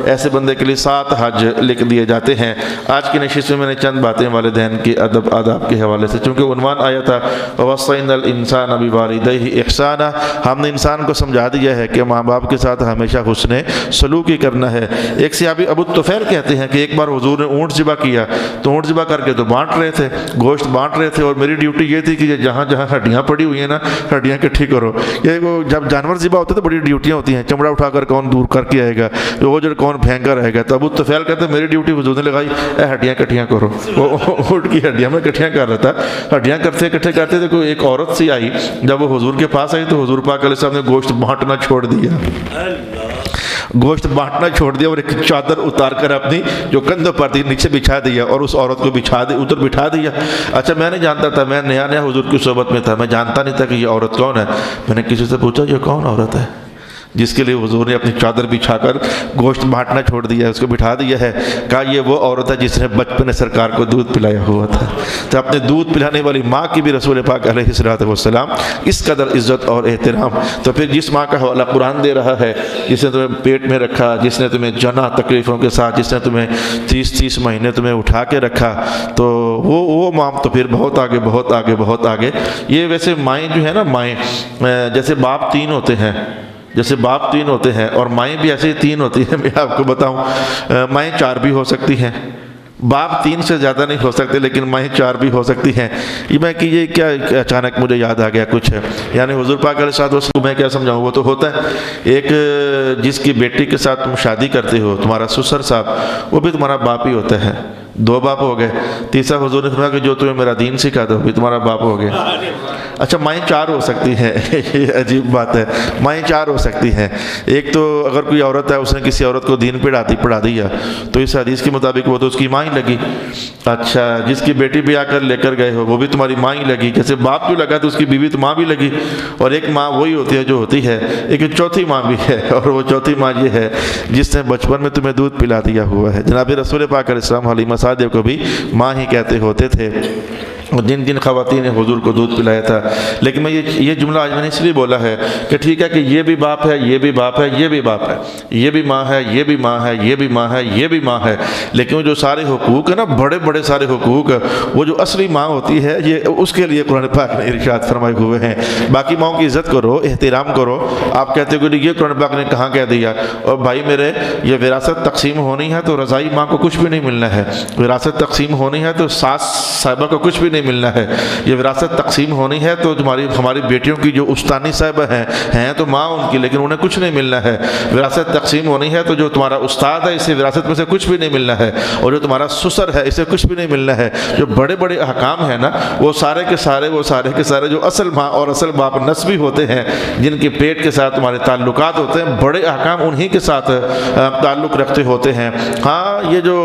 ایسے بندے کے لیے 7 حج لکھ دیے جاتے ہیں۔ آج کی نشست میں میں نے چند باتیں والدین کے ادب آداب کے حوالے سے، چونکہ عنوان آیا تھا وَوَصَّيْنَا الْإِنسَانَ بِوَالِدَيْهِ إِحْسَانًا، ہم نے انسان کو سمجھا دیا ہے کہ ماں باپ کے ساتھ ہمیشہ حسن سلوک ہی کرنا ہے۔ ایک صحابی ابو الطفیل کہتے ہیں کہ ایک بار حضور نے اونٹ ذبح کیا تو اونٹ ذبح کر کے تو بانٹ رہے تھے، گوشت بانٹ رہے تھے، اور میری ڈیوٹی یہ تھی کہ جہاں جہاں ہڈیاں پڑی ہوئی ہیں نا ہڈیاں اکٹھی کرو۔ یہ جب جانور ذبح ہوتے تو بڑی ڈیوٹیاں ہوتی ہیں، چمڑا اٹھا کر کون دور کر کے آئے گا، وہ جو کون پھینکا رہے گا۔ تو ابو الطفیل کہتے ہیں میری ڈیوٹی حضور نے لگائی ہڈیاں اکٹھیاں کرو۔ وہ اونٹ کی ہڈیاں میں اکٹھیاں کر رہا تھا، ہڈیاں اکٹھے کرتے تھے۔ کوئی ایک عورت سی آئی، جب وہ حضور کے پاس آئی تو حضور پاک علیہ السلام نے گوشت بانٹنا چھوڑ دیا، گوشت بانٹنا چھوڑ دیا اور ایک چادر اتار کر اپنی جو کندھوں پر تھی نیچے بچھا دیا اور اس عورت کو ادھر بٹھا دیا۔ اچھا میں نہیں جانتا تھا، میں نیا حضور کی صحبت میں تھا، میں جانتا نہیں تھا کہ یہ عورت کون ہے۔ میں نے کسی سے پوچھا یہ کون عورت ہے؟ جس کے لیے حضور نے اپنی چادر بچھا کر گوشت بانٹنا چھوڑ دیا ہے، اس کو بٹھا دیا ہے، کہا یہ وہ عورت ہے جس نے بچپن میں سرکار کو دودھ پلایا ہوا تھا۔ تو اپنے دودھ پلانے والی ماں کی بھی رسول پاک علیہ الصلوۃ والسلام اس قدر عزت اور احترام۔ تو پھر جس ماں کا حوالہ قرآن دے رہا ہے، جس نے تمہیں پیٹ میں رکھا، جس نے تمہیں جنا تکلیفوں کے ساتھ، جس نے تمہیں 30 مہینے تمہیں اٹھا کے رکھا، تو وہ ماں تو پھر بہت آگے بہت آگے بہت آگے۔ یہ ویسے مائیں جو ہے نا، مائیں جیسے باپ 3 ہوتے ہیں، جیسے باپ 3 ہوتے ہیں اور مائیں بھی ایسے ہی 3 ہوتی ہیں۔ میں آپ کو بتاؤں، مائیں 4 بھی ہو سکتی ہیں، باپ 3 سے زیادہ نہیں ہو سکتے، لیکن مائیں 4 بھی ہو سکتی ہیں۔ یہ کیا اچانک مجھے یاد آ گیا کچھ ہے، یعنی حضور پاک علیہ الصلوۃ والسلام، میں کیا سمجھاؤں، وہ تو ہوتا ہے ایک جس کی بیٹی کے ساتھ تم شادی کرتے ہو، تمہارا سسر صاحب، وہ بھی تمہارا باپ ہی ہوتا ہے۔ 2 باپ ہو گئے، تیسرا حضور نے فرمایا کہ جو تمہیں میرا دین سکھاتا وہ بھی تمہارا باپ ہو گیا۔ اچھا مائیں 4 ہو سکتی ہیں، یہ عجیب بات ہے، مائیں 4 ہو سکتی ہیں۔ ایک تو اگر کوئی عورت ہے، اس نے کسی عورت کو دین پڑھا دیا، تو اس حدیث کے مطابق وہ تو اس کی ماں ہی لگی۔ اچھا جس کی بیٹی بھی آ کر لے کر گئے ہو، وہ بھی تمہاری ماں ہی لگی۔ جیسے باپ جو لگا تو اس کی بیوی تو ماں بھی لگی، اور ایک ماں وہی ہوتی ہے جو ہوتی ہے، ایک چوتھی ماں بھی ہے، اور وہ چوتھی ماں یہ ہے جس نے بچپن میں تمہیں دودھ پلا دیا ہوا ہے۔ جناب رسول پاک علیہ السلام حلیمہ سعدیہ کو بھی ماں ہی کہتے ہوتے تھے، جن خواتین نے حضور کو دودھ پلایا تھا۔ لیکن میں یہ جملہ آج میں نے اس لیے بولا ہے کہ ٹھیک ہے کہ یہ بھی باپ ہے، یہ بھی باپ ہے، یہ بھی باپ ہے، یہ بھی ماں ہے، یہ بھی ماں ہے، یہ بھی ماں ہے، یہ بھی ماں ہے، لیکن وہ جو سارے حقوق ہیں نا، بڑے بڑے سارے حقوق، وہ جو اصلی ماں ہوتی ہے، یہ اس کے لیے قرآن پاک نے ارشاد فرمائے ہوئے ہیں۔ باقی ماؤں کی عزت کرو، احترام کرو۔ آپ کہتے ہو کہ یہ قرآن پاک نے کہاں کہہ دیا؟ اور بھائی میرے، یہ وراثت تقسیم ہونی ہے تو رضائی ماں کو کچھ بھی نہیں ملنا ہے، وراثت تقسیم ہونی ہے تو ساس صاحبہ کو کچھ بھی نہیں ملنا ہے، یہ وراثت تقسیم ہونی ہے تو ہماری بیٹیوں کی جو استانی صاحبہ ہیں تو ماں ان کی، لیکن انہیں کچھ نہیں ملنا ہے۔ وراثت تقسیم ہونی ہے تو جو تمہارا استاد ہے، اسے وراثت میں سے کچھ بھی نہیں ملنا ہے، اور جو تمہارا سسر ہے، اسے کچھ بھی نہیں ملنا ہے۔ جو بڑے بڑے احکام ہیں نا، وہ سارے کے سارے جو اصل ماں اور اصل باپ نسبی ہوتے ہیں، جن کے پیٹ کے ساتھ تمہارے تعلقات ہوتے ہیں، بڑے احکام انہی کے ساتھ تعلق رکھتے ہوتے ہیں۔ ہاں یہ جو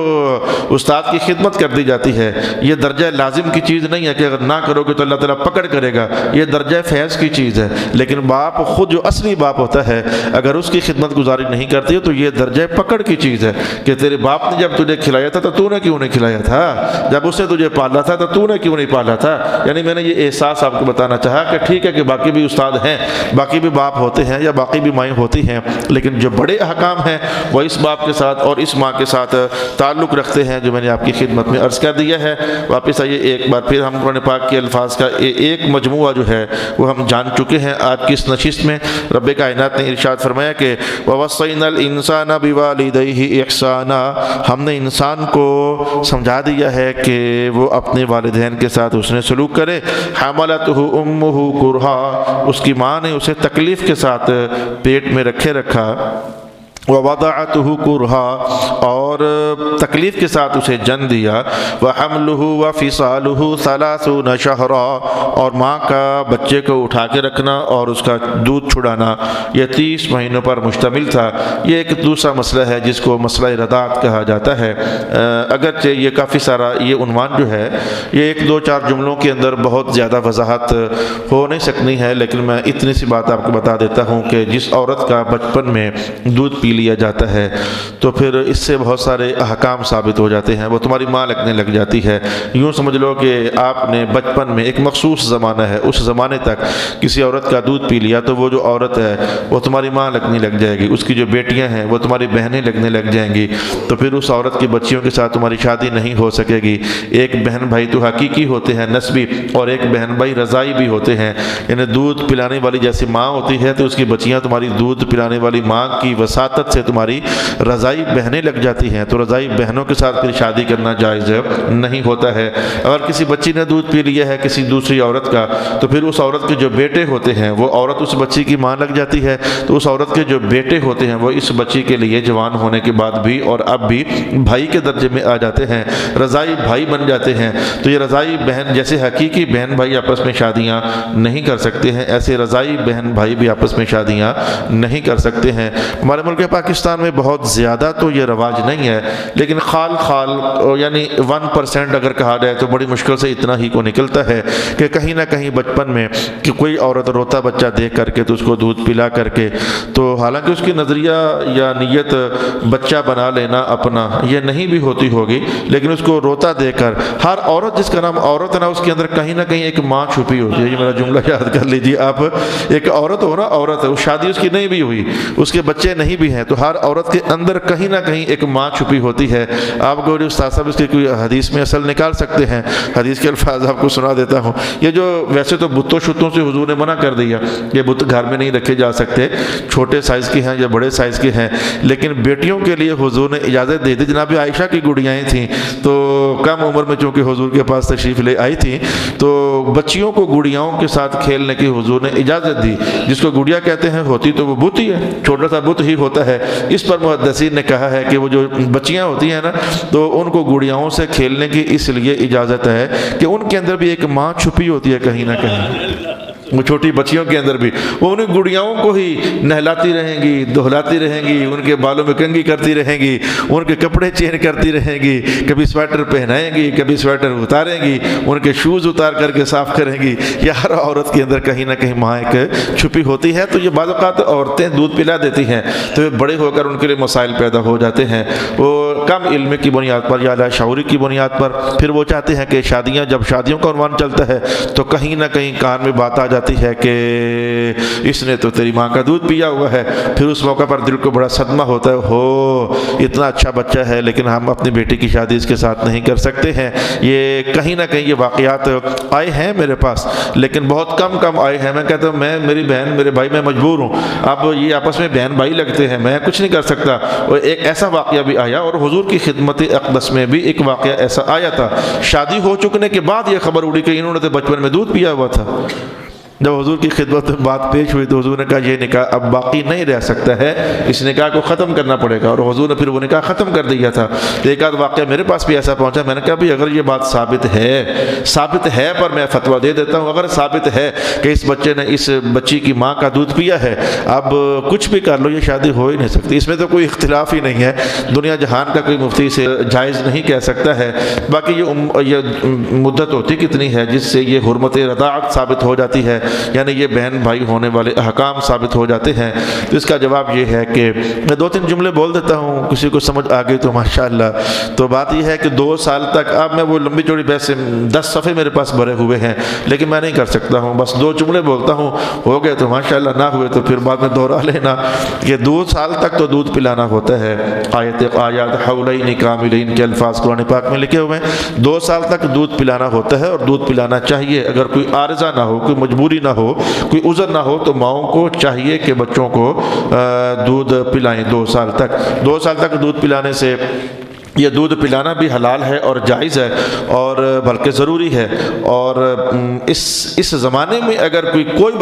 استاد کی خدمت کر دی جاتی ہے، یہ درجہ لازم کی چیز نہیں ہے کہ اگر نہ کرو گے تو اللہ تعالیٰ پکڑ کرے گا، یہ درجہ فیض کی چیز ہے۔ لیکن باپ خود جو اصلی باپ ہوتا ہے، اگر اس کی خدمت گزاری نہیں کرتی ہے تو یہ درجہ پکڑ کی چیز ہے کہ تیرے باپ نے جب تجھے کھلایا تھا تو نے کیوں نہیں کھلایا تھا، جب اس نے تجھے پالا تھا تو نے کیوں نہیں پالا تھا۔ یعنی میں نے یہ احساس آپ کو بتانا چاہا کہ ٹھیک ہے کہ باقی بھی استاد ہیں، باقی بھی باپ ہوتے ہیں یا باقی بھی مائیں ہوتی ہیں، لیکن جو بڑے احکام ہیں وہ اس باپ کے ساتھ اور اس ماں کے ساتھ تعلق رکھتے ہیں، جو میں نے آپ کی خدمت میں عرض کر دیا ہے۔ واپس آئیے ایک بار پھر ہم قرآن پاک کے الفاظ کا ایک مجموعہ جو ہے وہ ہم جان چکے ہیں آج کی اس نشست میں۔ رب کائنات نے ارشاد فرمایا کہ وَوَصَّيْنَا الْإِنسَانَ بِوَالِدَيْهِ إِحْسَانًا، ہم نے انسان کو سمجھا دیا ہے کہ وہ اپنے والدین کے ساتھ اس نے سلوک کرے۔ حَمَلَتْهُ أُمُّهُ كُرْهًا، اس کی ماں نے اسے تکلیف کے ساتھ پیٹ میں رکھا، وَوَضَعَتْهُ كُرْهًا، اور تکلیف کے ساتھ اسے جن دیا، وَحَمْلُهُ وَفِصَالُهُ 30 شَهْرًا، اور ماں کا بچے کو اٹھا کے رکھنا اور اس کا دودھ چھڑانا، یہ 30 مہینوں پر مشتمل تھا۔ یہ ایک دوسرا مسئلہ ہے جس کو مسئلہ رضاعت کہا جاتا ہے۔ اگرچہ یہ کافی سارا یہ عنوان جو ہے یہ 1-2-4 جملوں کے اندر بہت زیادہ وضاحت ہو نہیں سکنی ہے، لیکن میں اتنی سی بات آپ کو بتا دیتا ہوں کہ جس عورت کا بچپن میں دودھ پی لیا جاتا ہے تو پھر اس سے بہت سارے احکام ثابت ہو جاتے ہیں، وہ تمہاری ماں لگنے لگ جاتی ہے۔ یوں سمجھ لو کہ آپ نے بچپن میں ایک مخصوص زمانہ ہے، اس زمانے تک کسی عورت کا دودھ پی لیا تو وہ جو عورت ہے وہ تمہاری ماں لگنے لگ جائے گی، اس کی جو بیٹیاں ہیں وہ تمہاری بہنیں لگنے لگ جائیں گی، تو پھر اس عورت کی بچیوں کے ساتھ تمہاری شادی نہیں ہو سکے گی۔ ایک بہن بھائی تو حقیقی ہوتے ہیں نسبی، اور ایک بہن بھائی رضائی بھی ہوتے ہیں، یعنی دودھ پلانے والی جیسی ماں ہوتی ہے تو اس کی بچیاں تمہاری دودھ پلانے والی ماں کی وساطت سے تمہاری رضائی بہنیں لگ جاتی ہیں، تو رضائی بہنوں کے ساتھ پھر شادی کرنا جائز نہیں ہوتا ہے۔ اگر کسی بچی نے دودھ پی لیا ہے کسی دوسری عورت کا، تو پھر اس عورت کے جو بیٹے ہوتے ہیں، وہ عورت اس بچی کی ماں لگ جاتی ہے، تو اس عورت کے جو بیٹے ہوتے ہیں وہ اس بچی کے لیے جوان ہونے کے بعد بھی اور اب بھی بھائی کے درجے میں آ جاتے ہیں، رضائی بھائی بن جاتے ہیں۔ تو یہ رضائی بہن جیسے حقیقی بہن بھائی آپس میں شادیاں نہیں کر سکتے ہیں، ایسے رضائی بہن بھائی بھی آپس میں شادیاں نہیں کر سکتے ہیں۔ ہمارے ملک پاکستان میں بہت زیادہ تو یہ رواج نہیں ہے، لیکن خال یعنی 1% اگر کہا جائے تو بڑی مشکل سے اتنا ہی کو نکلتا ہے کہ کہیں نہ کہیں بچپن میں کہ کوئی عورت روتا بچہ دیکھ کر کے تو اس کو دودھ پلا کر کے، تو حالانکہ اس کی نظریہ یا نیت بچہ بنا لینا اپنا یہ نہیں بھی ہوتی ہوگی، لیکن اس کو روتا دیکھ کر ہر عورت جس کا نام عورت ہے نا، اس کے اندر کہیں نہ کہیں ایک ماں چھپی ہوتی ہے۔ یہ میرا جملہ یاد کر لیجیے آپ، ایک عورت ہو نا، عورت ہے، شادی اس کی نہیں بھی ہوئی، اس کے بچے نہیں بھی ہیں، تو ہر عورت کے اندر کہیں نہ کہیں ایک ماں چھپی ہوتی ہے۔ آپ کو استاد صاحب اس کی کوئی حدیث میں اصل نکال سکتے ہیں؟ حدیث کے الفاظ آپ کو سنا دیتا ہوں۔ یہ جو ویسے تو بتوں شتوں سے حضور نے منع کر دیا، یہ بت گھر میں نہیں رکھے جا سکتے، چھوٹے سائز کے ہیں یا بڑے سائز کے ہیں، لیکن بیٹیوں کے لیے حضور نے اجازت دے دی۔ جناب عائشہ کی گڑیاں تھیں، تو کم عمر میں چونکہ حضور کے پاس تشریف لے آئی تھیں، تو بچیوں کو گڑیاؤں کے ساتھ کھیلنے کی حضور نے اجازت دی۔ جس کو گڑیا کہتے ہیں، ہوتی تو وہ بت ہی ہے، چھوٹا سا بت ہی ہوتا ہے۔ اس پر محدثین نے کہا ہے کہ وہ جو بچیاں ہوتی ہیں نا، تو ان کو گڑیاؤں سے کھیلنے کی اس لیے اجازت ہے کہ ان کے اندر بھی ایک ماں چھپی ہوتی ہے کہیں نہ کہیں۔ وہ چھوٹی بچیوں کے اندر بھی وہ انہیں گڑیاؤں کو ہی نہلاتی رہیں گی، دہلاتی رہیں گی، ان کے بالوں میں کنگھی کرتی رہیں گی، ان کے کپڑے چینج کرتی رہیں گی، کبھی سویٹر پہنائیں گی، کبھی سویٹر اتاریں گی، ان کے شوز اتار کر کے صاف کریں گی۔ یہ ہر عورت کے اندر کہیں نہ کہیں ماں ایک چھپی ہوتی ہے۔ تو یہ بعض اوقات عورتیں دودھ پلا دیتی ہیں تو بڑے ہو کر ان کے لیے مسائل پیدا ہو جاتے ہیں، وہ کم علم کی بنیاد پر یا لاشعوری کی بنیاد پر۔ پھر وہ چاہتے ہیں کہ جب شادیوں کا عنوان چلتا ہے تو کہیں نہ کہیں کان میں بات آ جاتی ہے کہ اس نے تو تیری ماں کا دودھ پیا ہوا ہے۔ پھر اس موقع پر دل کو بڑا صدمہ ہوتا ہے، ہو اتنا اچھا بچہ ہے لیکن ہم اپنی بیٹی کی شادی اس کے ساتھ نہیں کر سکتے ہیں۔ یہ کہیں نہ کہیں یہ واقعات آئے ہیں میرے پاس، لیکن بہت کم آئے ہیں۔ میں کہتا ہوں میری بہن میرے بھائی میں مجبور ہوں، اب یہ آپس میں بہن بھائی لگتے ہیں، میں کچھ نہیں کر سکتا۔ اور ایک ایسا واقعہ بھی آیا، اور حضور کی خدمت اقدس میں بھی ایک واقعہ ایسا آیا تھا، شادی ہو چکنے کے بعد یہ خبر اڑی کہ انہوں نے تو بچپن میں دودھ پیا ہوا تھا۔ جب حضور کی خدمت میں بات پیش ہوئی تو حضور نے کہا یہ نکاح اب باقی نہیں رہ سکتا ہے، اس نکاح کو ختم کرنا پڑے گا، اور حضور نے پھر وہ نکاح ختم کر دیا تھا۔ تو ایک آدھ واقعہ میرے پاس بھی ایسا پہنچا، میں نے کہا بھی اگر یہ بات ثابت ہے پر میں فتویٰ دے دیتا ہوں، اگر ثابت ہے کہ اس بچے نے اس بچی کی ماں کا دودھ پیا ہے، اب کچھ بھی کر لو یہ شادی ہو ہی نہیں سکتی، اس میں تو کوئی اختلاف ہی نہیں ہے، دنیا جہان کا کوئی مفتی سے جائز نہیں کہہ سکتا ہے۔ باقی یہ مدت ہوتی کتنی ہے جس سے یہ حرمت رضاعت ثابت ہو جاتی ہے، یعنی یہ بہن بھائی ہونے والے احکام ثابت ہو جاتے ہیں۔ تو اس کا جواب یہ ہے کہ میں 2-3 جملے بول دیتا ہوں، کسی کو سمجھ آ گئی تو ماشاءاللہ۔ تو بات یہ ہے کہ 2 سال تک، اب میں وہ لمبی چوڑی بحث 10 صفحے میرے پاس بھرے ہوئے ہیں، لیکن میں نہیں کر سکتا ہوں، بس 2 جملے بولتا ہوں، ہو گئے تو ماشاءاللہ، نہ ہوئے تو پھر بعد میں دوہرا لینا۔ کہ 2 سال تک تو دودھ پلانا ہوتا ہے، آیات حولین کاملین کے الفاظ قرآن پاک میں لکھے ہوئے ہیں، 2 سال تک دودھ پلانا ہوتا ہے اور دودھ پلانا چاہیے۔ اگر کوئی عارضہ نہ ہو، کوئی مجبوری نہ ہو، کوئی عذر نہ ہو، تو ماؤں کو چاہیے کہ بچوں کو دودھ پلائیں 2 سال تک۔ 2 سال تک دودھ پلانے سے یہ دودھ پلانا بھی حلال ہے اور جائز ہے، اور بلکہ ضروری ہے۔ اور اس زمانے میں اگر کوئی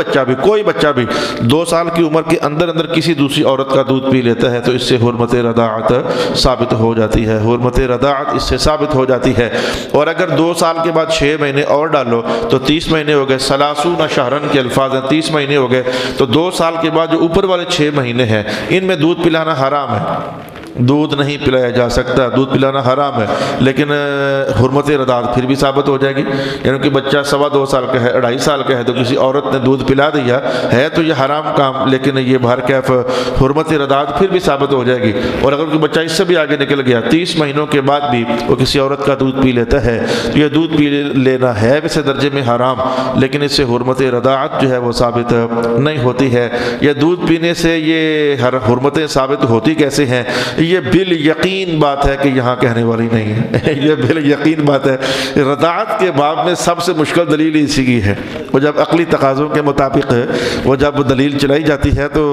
بچہ بھی 2 سال کی عمر کے اندر کسی دوسری عورت کا دودھ پی لیتا ہے تو اس سے حرمت رضاعت ثابت ہو جاتی ہے، حرمت رضاعت اس سے ثابت ہو جاتی ہے۔ اور اگر 2 سال کے بعد 6 مہینے اور ڈالو تو 30 مہینے ہو گئے، 30 شہرن کے الفاظ ہیں، 30 مہینے ہو گئے، تو 2 سال کے بعد جو اوپر والے 6 مہینے ہیں ان میں دودھ پلانا حرام ہے، دودھ نہیں پلایا جا سکتا، دودھ پلانا حرام ہے۔ لیکن حرمت رضاعت پھر بھی ثابت ہو جائے گی، یعنی کہ بچہ 2.25 سال کا ہے، 2.5 سال کا ہے، تو کسی عورت نے دودھ پلا دیا ہے تو یہ حرام کام، لیکن یہ بہر کیف حرمت رضاعت پھر بھی ثابت ہو جائے گی۔ اور اگر کوئی بچہ اس سے بھی آگے نکل گیا، 30 مہینوں کے بعد بھی وہ کسی عورت کا دودھ پی لیتا ہے تو یہ دودھ پی لینا ہے ویسے درجے میں حرام، لیکن اس سے حرمت رضاعت جو ہے وہ ثابت نہیں ہوتی ہے۔ یہ دودھ پینے سے یہ حرمتیں ثابت ہوتی کیسے ہیں؟ یہ بالیقین بات ہے کہ یہاں کہنے والی نہیں ہے، یہ بالیقین بات ہے۔ رضاعت کے باب میں سب سے مشکل دلیل اسی کی ہے، وہ جب عقلی تقاضوں کے مطابق وہ جب دلیل چلائی جاتی ہے تو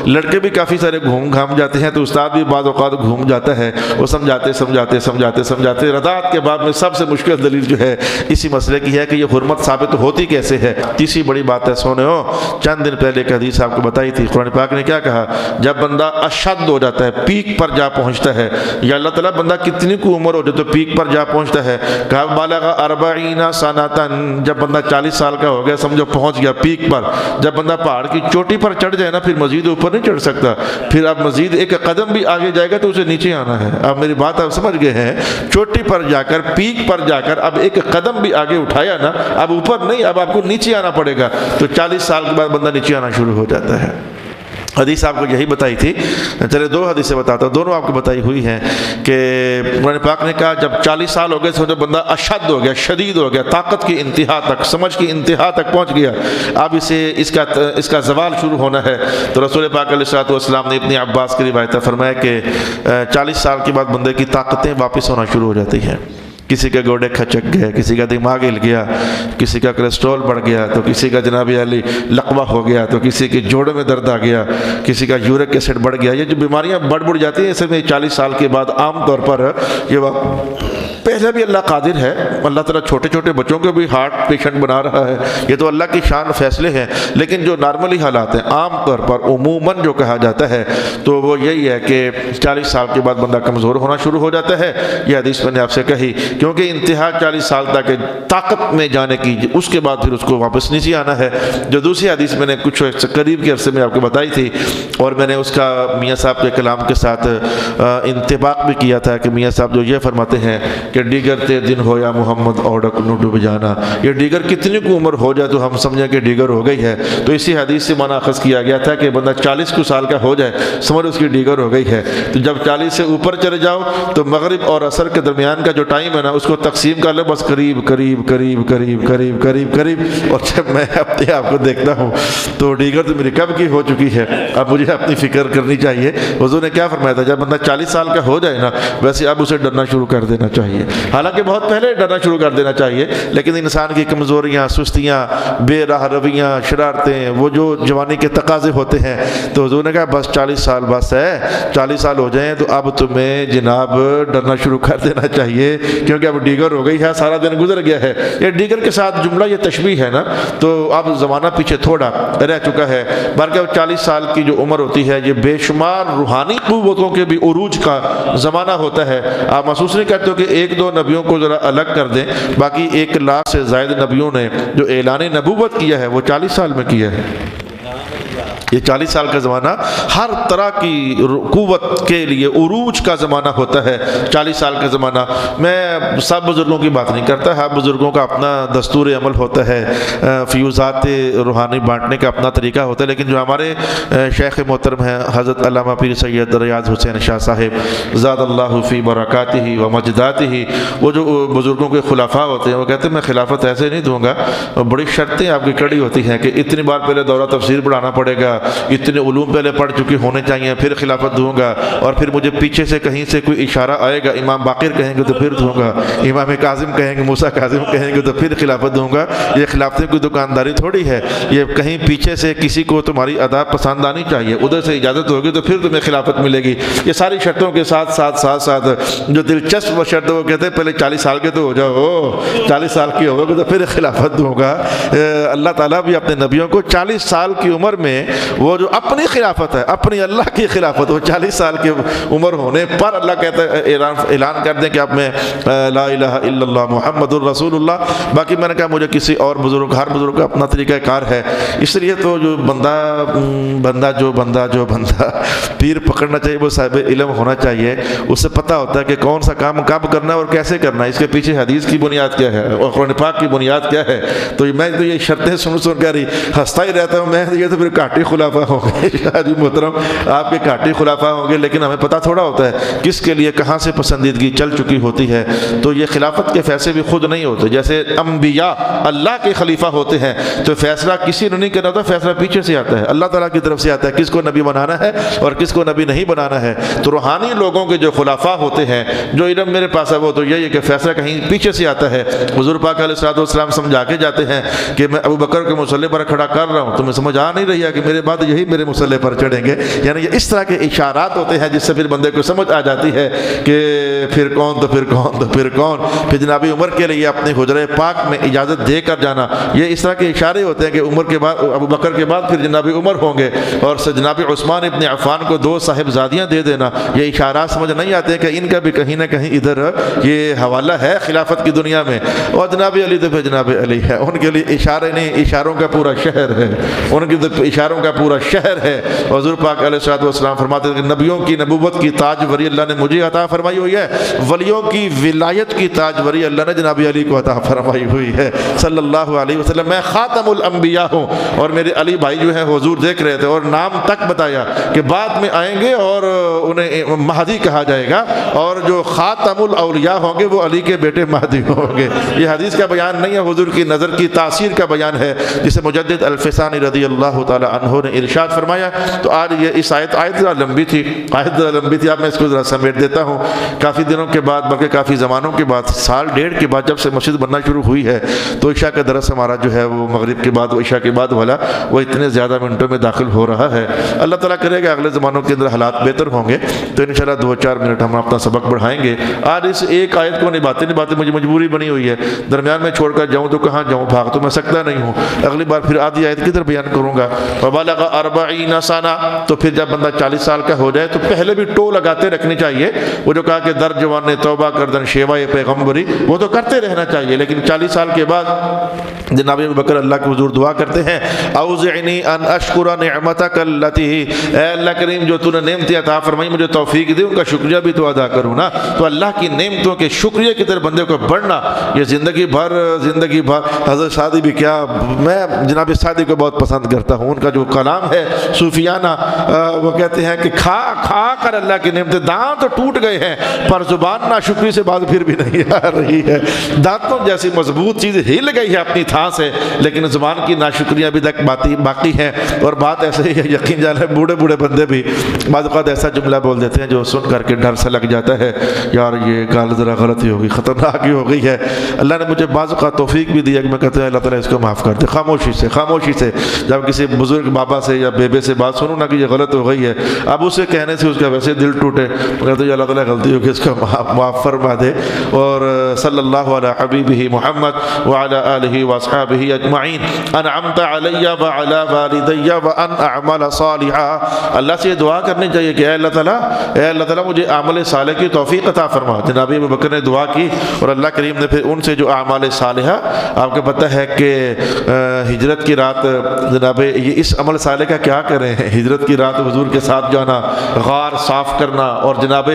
لڑکے بھی کافی سارے گھوم گھام جاتے ہیں، تو استاد بھی بعض اوقات گھوم جاتا ہے، وہ سمجھاتے رضاعت کے باب میں سب سے مشکل دلیل جو ہے اسی مسئلے کی ہے کہ یہ حرمت ثابت ہوتی کیسے ہے۔ تیسری بڑی بات ہے، سونے ہو چند دن پہلے ایک حدیث آپ کو بتائی تھی، قرآن پاک نے کیا کہا؟ جب بندہ اشد ہو جاتا ہے، پیک پر جا جا پہنچتا ہے، یا اللہ تعالیٰ بندہ کتنی کو عمر ہو جائے تو پیک پر جا پہنچتا ہے. کہا بالغ 40 سنۃ، جب بندہ 40 سال کا ہو گیا سمجھو پہنچ گیا پیک پر. جب بندہ پہاڑ کی چوٹی پر چڑھ جائے نا پھر مزید اوپر نہیں چڑھ سکتا، پھر اب مزید ایک قدم بھی آگے جائے گا تو اسے نیچے آنا ہے. اب میری بات آپ سمجھ گئے ہیں، چوٹی پر جا کر پیک پر جا کر اب ایک قدم بھی آگے اٹھایا نا، اب اوپر نہیں، اب آپ کو نیچے آنا پڑے گا. تو 40 سال کے بعد بندہ نیچے آنا شروع ہو جاتا ہے. حدیث آپ کو یہی بتائی تھی. چلے 2 حدیثیں بتاتا ہوں، دونوں آپ کو بتائی ہوئی ہیں کہ قرآن پاک نے کہا جب 40 سال ہو گئے تو بندہ اشد ہو گیا، شدید ہو گیا، طاقت کی انتہا تک، سمجھ کی انتہا تک پہنچ گیا، اب اس کا زوال شروع ہونا ہے. تو رسول پاک علیہ الصلوۃ والسلام نے ابن عباس کی روایت فرمایا کہ 40 سال کے بعد بندے کی طاقتیں واپس ہونا شروع ہو جاتی ہیں. کسی کے گوڑے کھچک گئے، کسی کا دماغ ہل گیا، کسی کا کولیسٹرول بڑھ گیا، تو کسی کا جناب علی لقوہ ہو گیا، تو کسی کے جوڑوں میں درد آ گیا، کسی کا یورک ایسڈ بڑھ گیا. یہ جو بیماریاں بڑھ جاتی ہیں اس میں 40 سال کے بعد عام طور پر یہ پہلے بھی اللہ قادر ہے، اللہ تعالیٰ چھوٹے چھوٹے بچوں کو بھی ہارٹ پیشنٹ بنا رہا ہے، یہ تو اللہ کی شان فیصلے ہیں. لیکن جو نارملی حالات ہیں عام طور پر عموماً جو کہا جاتا ہے تو وہ یہی ہے کہ 40 سال کے بعد بندہ کمزور ہونا شروع ہو جاتا ہے. یہ حدیث میں نے آپ سے کہی کیونکہ انتہا 40 سال تک طاقت میں جانے کی، اس کے بعد پھر اس کو واپس نیچے آنا ہے. جو دوسری حدیث میں نے کچھ قریب کے عرصے میں آپ کو بتائی تھی اور میں نے اس کا میاں صاحب کے کلام کے ساتھ انطباق بھی کیا تھا کہ میاں صاحب جو یہ فرماتے ہیں کہ دیگر تے دن ہو یا محمد اوڑک نو ڈوب جانا، یہ دیگر کتنی کو عمر ہو جائے تو ہم سمجھیں کہ دیگر ہو گئی ہے. تو اسی حدیث سے معنی اخذ کیا گیا تھا کہ بندہ 40 کو سال کا ہو جائے سمجھ اس کی دیگر ہو گئی ہے. تو جب 40 سے اوپر چلے جاؤ تو مغرب اور عصر کے درمیان کا جو ٹائم ہے نا اس کو تقسیم کر لو، بس قریب قریب قریب قریب قریب قریب قریب. اور جب میں اپنے آپ کو دیکھتا ہوں تو دیگر تو میری کب کی ہو چکی ہے، اب مجھے اپنی فکر کرنی چاہیے. حضور نے کیا فرمایا تھا، جب بندہ 40 سال کا ہو جائے نا ویسے اب اسے ڈرنا شروع کر دینا چاہیے. حالانکہ بہت پہلے ڈرنا شروع کر دینا چاہیے، لیکن انسان کی کمزوریاں، سستیاں، بے راہ رویاں، شرارتیں، وہ جو جوانی کے تقاضے ہوتے ہیں، تو حضور نے کہا بس 40 سال بس ہے، 40 سال ہو جائیں تو اب تمہیں جناب ڈرنا شروع کر دینا چاہیے کیونکہ اب دیگر ہو گئی ہے، سارا دن گزر گیا ہے. یہ دیگر کے ساتھ جملہ یہ تشبیہ ہے نا، تو اب زمانہ پیچھے تھوڑا رہ چکا ہے. بلکہ 40 سال کی جو عمر ہوتی ہے یہ بے شمار روحانی قوتوں کے بھی عروج کا زمانہ ہوتا ہے. آپ محسوس نہیں کرتے ہو کہ 1-2 نبیوں کو ذرا الگ کر دیں، باقی 1 لاکھ سے زائد نبیوں نے جو اعلان نبوت کیا ہے وہ 40 سال میں کیا ہے. یہ 40 سال کا زمانہ ہر طرح کی قوت کے لیے عروج کا زمانہ ہوتا ہے. 40 سال کا زمانہ، میں سب بزرگوں کی بات نہیں کرتا، ہر بزرگوں کا اپنا دستور عمل ہوتا ہے، فیوزات روحانی بانٹنے کا اپنا طریقہ ہوتا ہے. لیکن جو ہمارے شیخ محترم ہیں حضرت علامہ پیر سید ریاض حسین شاہ صاحب زاد اللہ فی برکاتہ و مجداتہ، وہ جو بزرگوں کے خلفاء ہوتے ہیں وہ کہتے ہیں میں خلافت ایسے نہیں دوں گا، بڑی شرطیں آپ کی کڑی ہوتی ہیں کہ اتنی بار پہلے دورہ تفسیر پڑھانا پڑے گا، اتنے علوم پہلے پڑھ چکے ہونے چاہیے، پھر خلافت دوں گا، اور پھر مجھے پیچھے سے کہیں سے کوئی اشارہ آئے گا، امام باقر کہیں گے تو پھر دوں گا، امام کاظم کہیں گے، موسیٰ کاظم کہیں گے تو پھر خلافت دوں گا. یہ خلافتیں کوئی دکانداری تھوڑی ہے، یہ کہیں پیچھے سے کسی کو تمہاری ادا پسند آنی چاہیے، ادھر سے اجازت ہوگی تو پھر تمہیں خلافت ملے گی. یہ ساری شرطوں کے ساتھ ساتھ ساتھ ساتھ جو دلچسپ شرط وہ کہتے ہیں پہلے 40 سال کے تو ہو جاؤ، 40 سال کی ہوگے تو پھر خلافت دوں گا. اللہ تعالیٰ بھی اپنے نبیوں کو 40 سال کی عمر میں وہ جو اپنی خلافت ہے، اپنی اللہ کی خلافت، وہ 40 سال کی عمر ہونے پر اللہ کہتا ہے اعلان کر دیں کہ اب میں لا الہ الا اللہ محمد الرسول اللہ. باقی میں نے کہا مجھے کسی اور بزرگ، ہر بزرگ کا اپنا طریقہ کار ہے، اس لیے تو جو بندہ پیر پکڑنا چاہیے وہ صاحب علم ہونا چاہیے، اس سے پتہ ہوتا ہے کہ کون سا کام کب کرنا ہے اور کیسے کرنا ہے، اس کے پیچھے حدیث کی بنیاد کیا ہے اور قرآن پاک کی بنیاد کیا ہے. تو میں تو یہ شرطیں سن کر ہی ہنستا ہی رہتا ہوں، میں یہ تو پھر کاٹی خلافہ ہوں گے شاید محترم، آپ کے کاٹی خلافہ ہوں گے، لیکن ہمیں پتہ تھوڑا ہوتا ہے کس کے لیے کہاں سے پسندیدگی چل چکی ہوتی ہے. تو یہ خلافت کے فیصلے بھی خود نہیں ہوتے، جیسے انبیاء اللہ کے خلیفہ ہوتے ہیں تو فیصلہ کسی نے نہیں کرنا ہوتا، فیصلہ پیچھے سے آتا ہے، اللہ تعالیٰ کی طرف سے آتا ہے کس کو نبی بنانا ہے اور کس کو نبی نہیں بنانا ہے. تو روحانی لوگوں کے جو خلفاء ہوتے ہیں، جو علم میرے پاس ہے وہ تو یہی ہے کہ فیصلہ کہیں پیچھے سے آتا ہے. حضور پاک علیہ الصلوۃ والسلام سمجھا کے جاتے ہیں کہ میں ابو بکر کے مصلی پر کھڑا کر رہا ہوں، تمہیں سمجھ آ نہیں رہی ہے کہ میرے بعد یہی میرے مصلی پر چڑھیں گے. یعنی یہ اس طرح کے اشارات ہوتے ہیں جس سے پھر بندے کو سمجھ آ جاتی ہے کہ پھر کون تو پھر کون تو پھر کون. پھر جناب عمر کے لیے اپنے حجرہ پاک میں اجازت دے کر جانا, یہ اس طرح کے اشارے ہوتے ہیں کہ عمر کے بعد ابو بکر کے بعد پھر جناب عمر ہوں گے, اور جناب عثمان ابن عفان کو 2 صاحبزادیاں دے دینا. یہ اشارات سمجھ نہیں آتے ہیں کہ ان کا بھی کہیں نہ کہیں ادھر یہ حوالہ ہے خلافت کی دنیا میں. اور جناب علی تو پھر جناب علی ہے, ان کے لیے اشارے نہیں, اشاروں کا پورا شہر ہے, ان کی تو اشاروں کا پورا شہر ہے. حضور پاک علیہ الصلوۃ والسلام فرماتے ہیں کہ نبیوں کی نبوت کی تاجوری اللہ نے مجھے عطا فرمائی ہوئی ہے, ولیوں کی ولایت کی تاجوری اللہ نے جناب علی کو عطا فرمائی ہوئی ہے صلی اللہ علیہ وسلم. میں خاتم الانبیاء ہوں, اور میرے علی بھائی جو ہیں حضور دیکھ رہے تھے, اور نام تک بتایا کہ بعد میں آئیں گے اور انہیں مہدی کہا جائے گا, اور جو خاتم الاولیاء ہوں گے وہ علی کے بیٹے مہدی ہوں گے. یہ حدیث کا بیان نہیں ہے, حضور کی نظر کی تاثیر کا بیان ہے, جسے مجدد الفسانی رضی اللہ تعالی عنہ نے ارشاد فرمایا. تو آج یہ اس آیت ذرا لمبی تھی, اب میں اس کو ذرا سمیٹ دیتا ہوں. کافی دنوں کے بعد, بلکہ کافی زمانوں کے بعد, 1.5 کے بعد جب سے مسجد بننا شروع ہوئی ہے, تو عشاء کا درس ہمارا جو ہے وہ مغرب کے بعد, عشاء کے بعد والا, وہ اتنے زیادہ منٹوں میں داخل ہو رہا ہے. اللہ تعالیٰ کرے گا اگلے زمانوں کے اندر حالات بہتر ہوں گے تو انشاءاللہ 2-4 منٹ ہم اپنا سبق بڑھائیں گے. آج اس ایک آیت کو نبھاتے مجھے مجبوری بنی ہوئی ہے, درمیان میں چھوڑ کر جاؤں تو کہاں جاؤں, بھاگ تو میں سکتا نہیں ہوں. اگلی بار پھر آدھی آیت کدھر بیان کروں گا. وَبَلَغَ 40 سَنَةً, تو پھر جب بندہ 40 سال کا ہو جائے تو پہلے بھی ٹو لگاتے رکھنی چاہیے. وہ جو کہا کہ در جوان نے توبہ کردن شیوائے پیغمبری, وہ تو کرتے رہنا چاہیے, لیکن 40 سال کے بعد جناب ابو بکر اللہ کے حضور دعا کرتے ہیں, اوزعنی ان اشکر نعمتک التی, اے اللہ کریم جو تو نے نعمتیں عطا فرمائی مجھے توفیق دے, ان کا شکریہ بھی تو ادا کروں نا. تو اللہ کی نعمتوں کے شکریہ کی طرف بندے کو بڑھنا, یہ زندگی بھر حضرت سعدی بھی کیا, میں جناب سعدی کو بہت پسند کرتا ہوں. ان کا جو کلام ہے صوفیانہ, وہ کہتے ہیں کہ کھا کھا کر اللہ کی نعمتیں, دانت تو ٹوٹ گئے ہیں پر زبان ناشکری سے بات پھر بھی نہیں آ رہی ہے. دانتوں جیسی مضبوط چیز ہل گئی ہے اپنی تھان سے, لیکن زبان کی ناشکریاں ابھی تک باقی ہیں. اور بات ایسے ہی ہے, یقین جانے بوڑھے بندے بھی بعض اوقات ایسا جملہ بول دیتے ہیں جو سن کر کے ڈر سے لگ جاتا ہے, یار یہ گال ذرا غلطی ہوگی, خطرناک ہی ہو گئی ہے. اللہ نے مجھے بعض اوقات توفیق بھی دیا کہ میں کہتا ہوں اللہ تعالیٰ اس کو معاف کر دے, خاموشی سے جب کسی بزرگ بابا سے یا بیبے سے بات سنوں نا کہ یہ غلط ہو گئی ہے, اب اسے کہنے سے اس کا ویسے دل ٹوٹے, کہتے ہیں اللہ تعالیٰ غلطی ہوگی اس کو معاف فرما دے. اور صلی اللہ علی حبیبہ محمد وعلی آلہ واصحابہ اجمعین. انعمت علی وعلی والدی وان اعمل صالحا, اللہ سے یہ دعا کرنی چاہیے کہ اے اللہ تعالیٰ مجھے عمل صالح کی توفیق عطا فرما. جناب ابو بکر نے دعا کی اور اللہ کریم نے پھر ان سے جو اعمال صالحہ, آپ کو پتہ ہے کہ ہجرت کی رات, جناب یہ اس عمل صالح کا کیا کریں, ہجرت کی رات حضور کے ساتھ جانا, غار صاف کرنا, اور جناب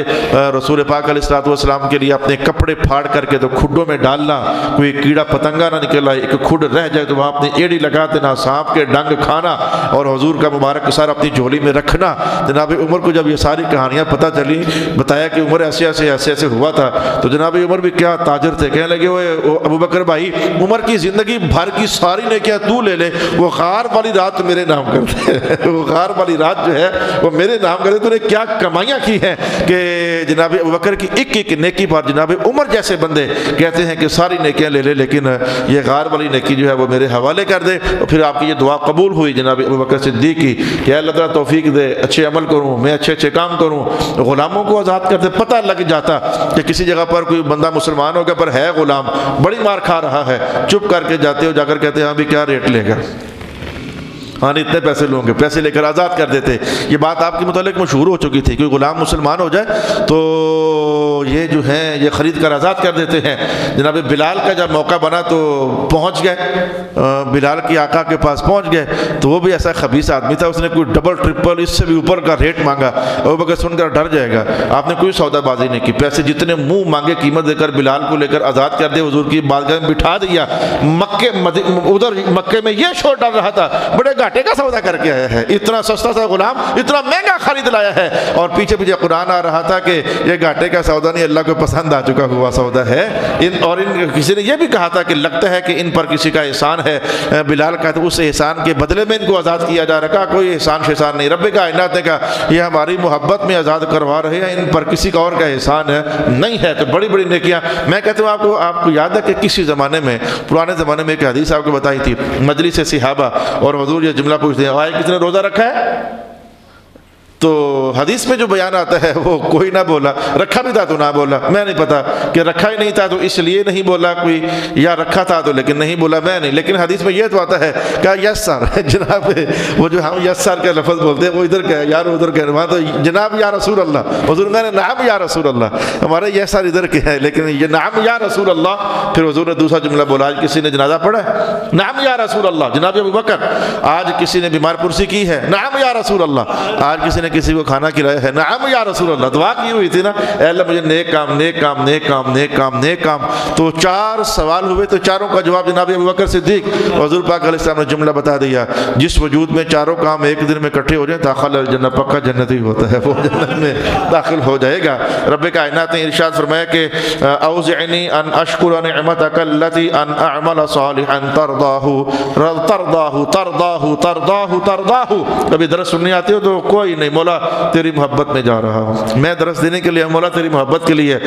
رسول پاک علیہ الصلوۃ والسلام کے لیے اپنے کپڑے پھاڑ کر کے تو کھڈوں میں ڈالنا, کوئی کیڑا پتنگا نہ نکل آئے, ایک کھڈ رہ جائے تو وہاں اپنی ایڑی لگا دینا, سانپ کے ڈنگ کھانا, اور حضور کا مبارک سر اپنی جھولی میں رکھنا. جناب عمر کو جب یہ ساری کہانیاں پتہ چلی, بتایا کہ عمر ایسے ہوا تھا, تو جناب عمر بھی کیا تاجر تھے, کہنے لگے وہ ابو بکر بھائی, عمر کی زندگی بھر کی ساری نیکیاں تو لے لے, وہ غار والی رات میرے نام کرتے وہ غار والی رات جو ہے وہ میرے نام کرتے, تو نے کیا کمائیاں کی ہیں کہ جناب ابو بکر کی ایک نیکی پر جناب عمر جیسے بندے کہتے ہیں کہ ساری نیکیاں لے لے, لیکن یہ غار والی نیکی جو ہے وہ میرے حوالے کر دے. اور پھر آپ کی یہ دعا قبول ہوئی جناب ابو بکر صدیق کی کہ اللہ تعالیٰ توفیق دے, اچھے عمل کروں, میں اچھے کام کروں. غلاموں کو آزاد کرتے, پتہ لگ جاتا کہ کسی جگہ پر کوئی بندہ مسلمان ہو گیا پر ہے غلام, بڑی مار کھا رہا ہے, چپ کر کے جاتے ہو, جا کر کہتے ہیں ہاں بھی کیا ریٹ لے گا, ہاں اتنے پیسے لوں گے, پیسے لے کر آزاد کر دیتے. یہ بات آپ کے متعلق مشہور ہو چکی تھی, کوئی غلام مسلمان ہو جائے تو یہ جو ہیں یہ خرید کر آزاد کر دیتے ہیں. جناب بلال کا جب موقع بنا تو پہنچ گئے, بلال کی آقا کے پاس پہنچ گئے, تو وہ بھی ایسا خبیث آدمی تھا, اس نے کوئی ڈبل ٹرپل اس سے بھی اوپر کا ریٹ مانگا. ابو بکر سن کر ڈر جائے گا, آپ نے کوئی سودا بازی نہیں کی, پیسے جتنے منہ مانگے قیمت دے کر بلال کو لے کر آزاد کر دے, حضور کی بارگاہ میں بٹھا دیا. مکے میں یہ شور ڈال رہا تھا, بڑے گھاٹے کا سودا کر کے آیا ہے, اتنا سستا سا غلام اتنا مہنگا خرید لایا ہے. اور پیچھے قرآن آ رہا تھا کہ یہ گھاٹے کا سودا نہیں, اللہ کو پسند آ چکا ہوا سودا ہے. کسی نے یہ بھی کہا تھا کہ لگتا ہے کہ ان پر کسی کا احسان ہے بلال کا, تو اس احسان کے بدلے میں ان کو آزاد کیا جا رہا. کوئی احسان شیطان نہیں, رب کائنات نے کہا یہ ہماری محبت میں آزاد کروا رہے ہیں, ان پر کسی کا اور کا احسان ہے نہیں ہے. تو بڑی بڑی نیکیاں, میں کہتا ہوں آپ کو یاد ہے کہ کسی زمانے میں, پرانے زمانے میں ایک حدیث آپ کو بتائی تھی, مجلس صحابہ, اور حضور یہ جملہ پوچھتے ہیں آئے کس نے روزہ رکھا ہے؟ تو حدیث میں جو بیان آتا ہے وہ کوئی نہ بولا، رکھا بھی تھا تو نہ بولا، میں نہیں پتا کہ رکھا ہی نہیں تھا تو اس لیے نہیں بولا کوئی، یا رکھا تھا تو لیکن نہیں بولا میں نہیں، لیکن حدیث میں یہ تو آتا ہے کہ یس سر جناب، وہ جو ہم یس سر کا لفظ بولتے ہیں وہ ادھر کہ یار ادھر کہ وہاں تو جناب یا رسول اللہ، حضور میں نے نعم یا رسول اللہ، ہمارے یس سر ادھر کے ہے لیکن یہ نعم یا رسول اللہ۔ پھر حضور نے دوسرا جملہ بولا آج کسی نے جنازہ پڑھا ہے؟ نعم یا رسول اللہ۔ جناب ابو بکر آج کسی نے بیمار پرسی کی ہے؟ نعم یا رسول اللہ۔ آج کسی نے کسی کو کھانا کھلایا ہے؟ نعم یا رسول اللہ۔ دعا کی ہوئی تھی نا، اے اللہ مجھے نیک کام نیک کام نیک کام نیک کام نیک کام۔ تو 4 سوال ہوئے تو چاروں کا جواب جناب ابو بکر صدیق، حضور پاک علیہ السلام نے جملہ بتا دیا، جس وجود میں چاروں کام ایک دن میں اکٹھے ہو جائیں داخل الجنہ، پکا جنتی ہوتا ہے، وہ جنت میں داخل ہو جائے گا۔ رب کائنات نے ارشاد فرمایا کہ اوزعنی ان اشکر نعمتک التی ان اعمل صالحا ترضاہ ترضاہ ترضاہ ترضاہ ترضاہ۔ کبھی درس سننے آتے ہو تو کوئی نہیں، مولا تیری محبت میں جا رہا ہوں، میں درس دینے کے لیے، مولا تیری محبت کے لیے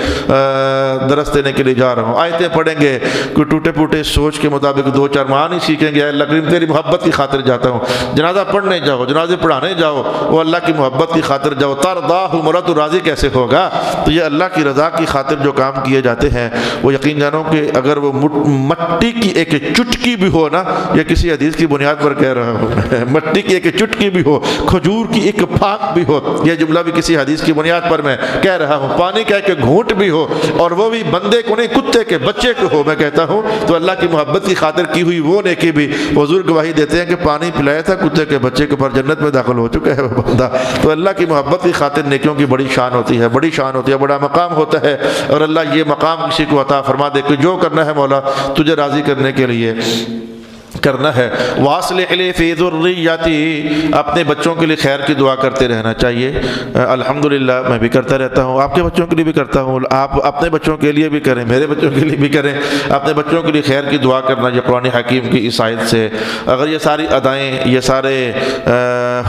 درس دینے کے لیے جا رہا ہوں۔ آیتیں پڑھیں گے، کوئی ٹوٹے پھوٹے سوچ کے مطابق 2-4 معانی سیکھیں گے، اللہ کریم تیری محبت کی خاطر جاتا ہوں۔ جنازہ پڑھنے جاؤ، جنازے پڑھانے جاؤ، وہ اللہ کی محبت کی خاطر جاؤ۔ ترضاہ، مولا تو راضی کیسے ہوگا؟ تو یہ اللہ کی رضا کی خاطر جو کام کیے جاتے ہیں وہ یقین جانو کہ اگر وہ مٹی کی ایک چٹکی بھی ہو نا، یہ کسی حدیث کی بنیاد پر کہہ رہا ہوں، مٹی کی ایک چٹکی بھی ہو، کھجور کی ایک پھاک بھی ہو، یہ جملہ بھی کسی حدیث کی بنیاد پر میں کہہ رہا ہوں، پانی کا ایک گھونٹ بھی ہو اور وہ بھی بندے کو نہیں کتے کے بچے کو ہو، میں کہتا ہوں تو اللہ کی محبت کی خاطر کی ہوئی وہ نیکی بھی حضور گواہی دیتے ہیں کہ پانی پلایا تھا کتے کے بچے کے پر جنت میں داخل ہو چکا ہے وہ بندہ۔ تو اللہ کی محبت کی خاطر نیکیوں کی بڑی شان ہوتی ہے، بڑی شان ہوتی ہے، بڑا مقام ہوتا ہے، اور اللہ یہ مقام کسی کو عطا فرما دے کہ جو کرنا ہے مولا تجھے راضی کرنے کے لیے کرنا ہے۔ واصلح لی فی ذریتی، اپنے بچوں کے لیے خیر کی دعا کرتے رہنا چاہیے۔ الحمدللہ میں بھی کرتا رہتا ہوں، آپ کے بچوں کے لیے بھی کرتا ہوں، آپ اپنے بچوں کے لیے بھی کریں، میرے بچوں کے لیے بھی کریں، اپنے بچوں کے لیے خیر کی دعا کرنا، یہ قرآن حکیم کی اس آیت سے اگر یہ ساری ادائیں، یہ سارے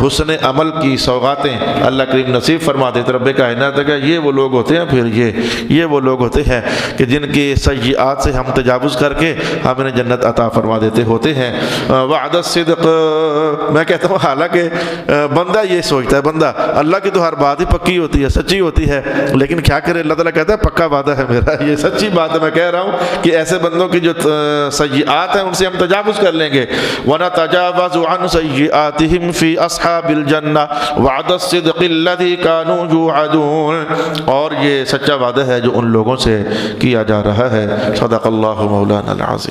حسن عمل کی سوغاتیں اللہ کریم نصیب فرما دے تو رب کائنات کا یہ وہ لوگ ہوتے ہیں، پھر یہ وہ لوگ ہوتے ہیں کہ جن کی سیئات سے ہم تجاوز کر کے ہم انہیں جنت عطا فرما دیتے ہوتے ہیں۔ وعد الصدق، میں کہتا ہوں حالانکہ بندہ یہ سوچتا ہے، بندہ اللہ کی تو ہر بات ہی پکی ہوتی ہے، سچی ہوتی ہے، لیکن کیا کرے اللہ تعالیٰ کہتا ہے پکا وعدہ ہے میرا، یہ سچی بات ہے، میں کہہ رہا ہوں کہ ایسے بندوں کی جو سیئات ہیں ان سے ہم تجاوز کر لیں گے۔ وَنَتَجَاوَزُ عَنْ سَيِّئَاتِهِمْ فِي أَصْحَابِ الْجَنَّةِ وَعْدَ الصِّدْقِ الَّذِي كَانُوا يُوعَدُونَ، اور یہ سچا وعدہ ہے جو ان لوگوں سے کیا جا رہا ہے۔ صدق اللہ مولانا العظیم۔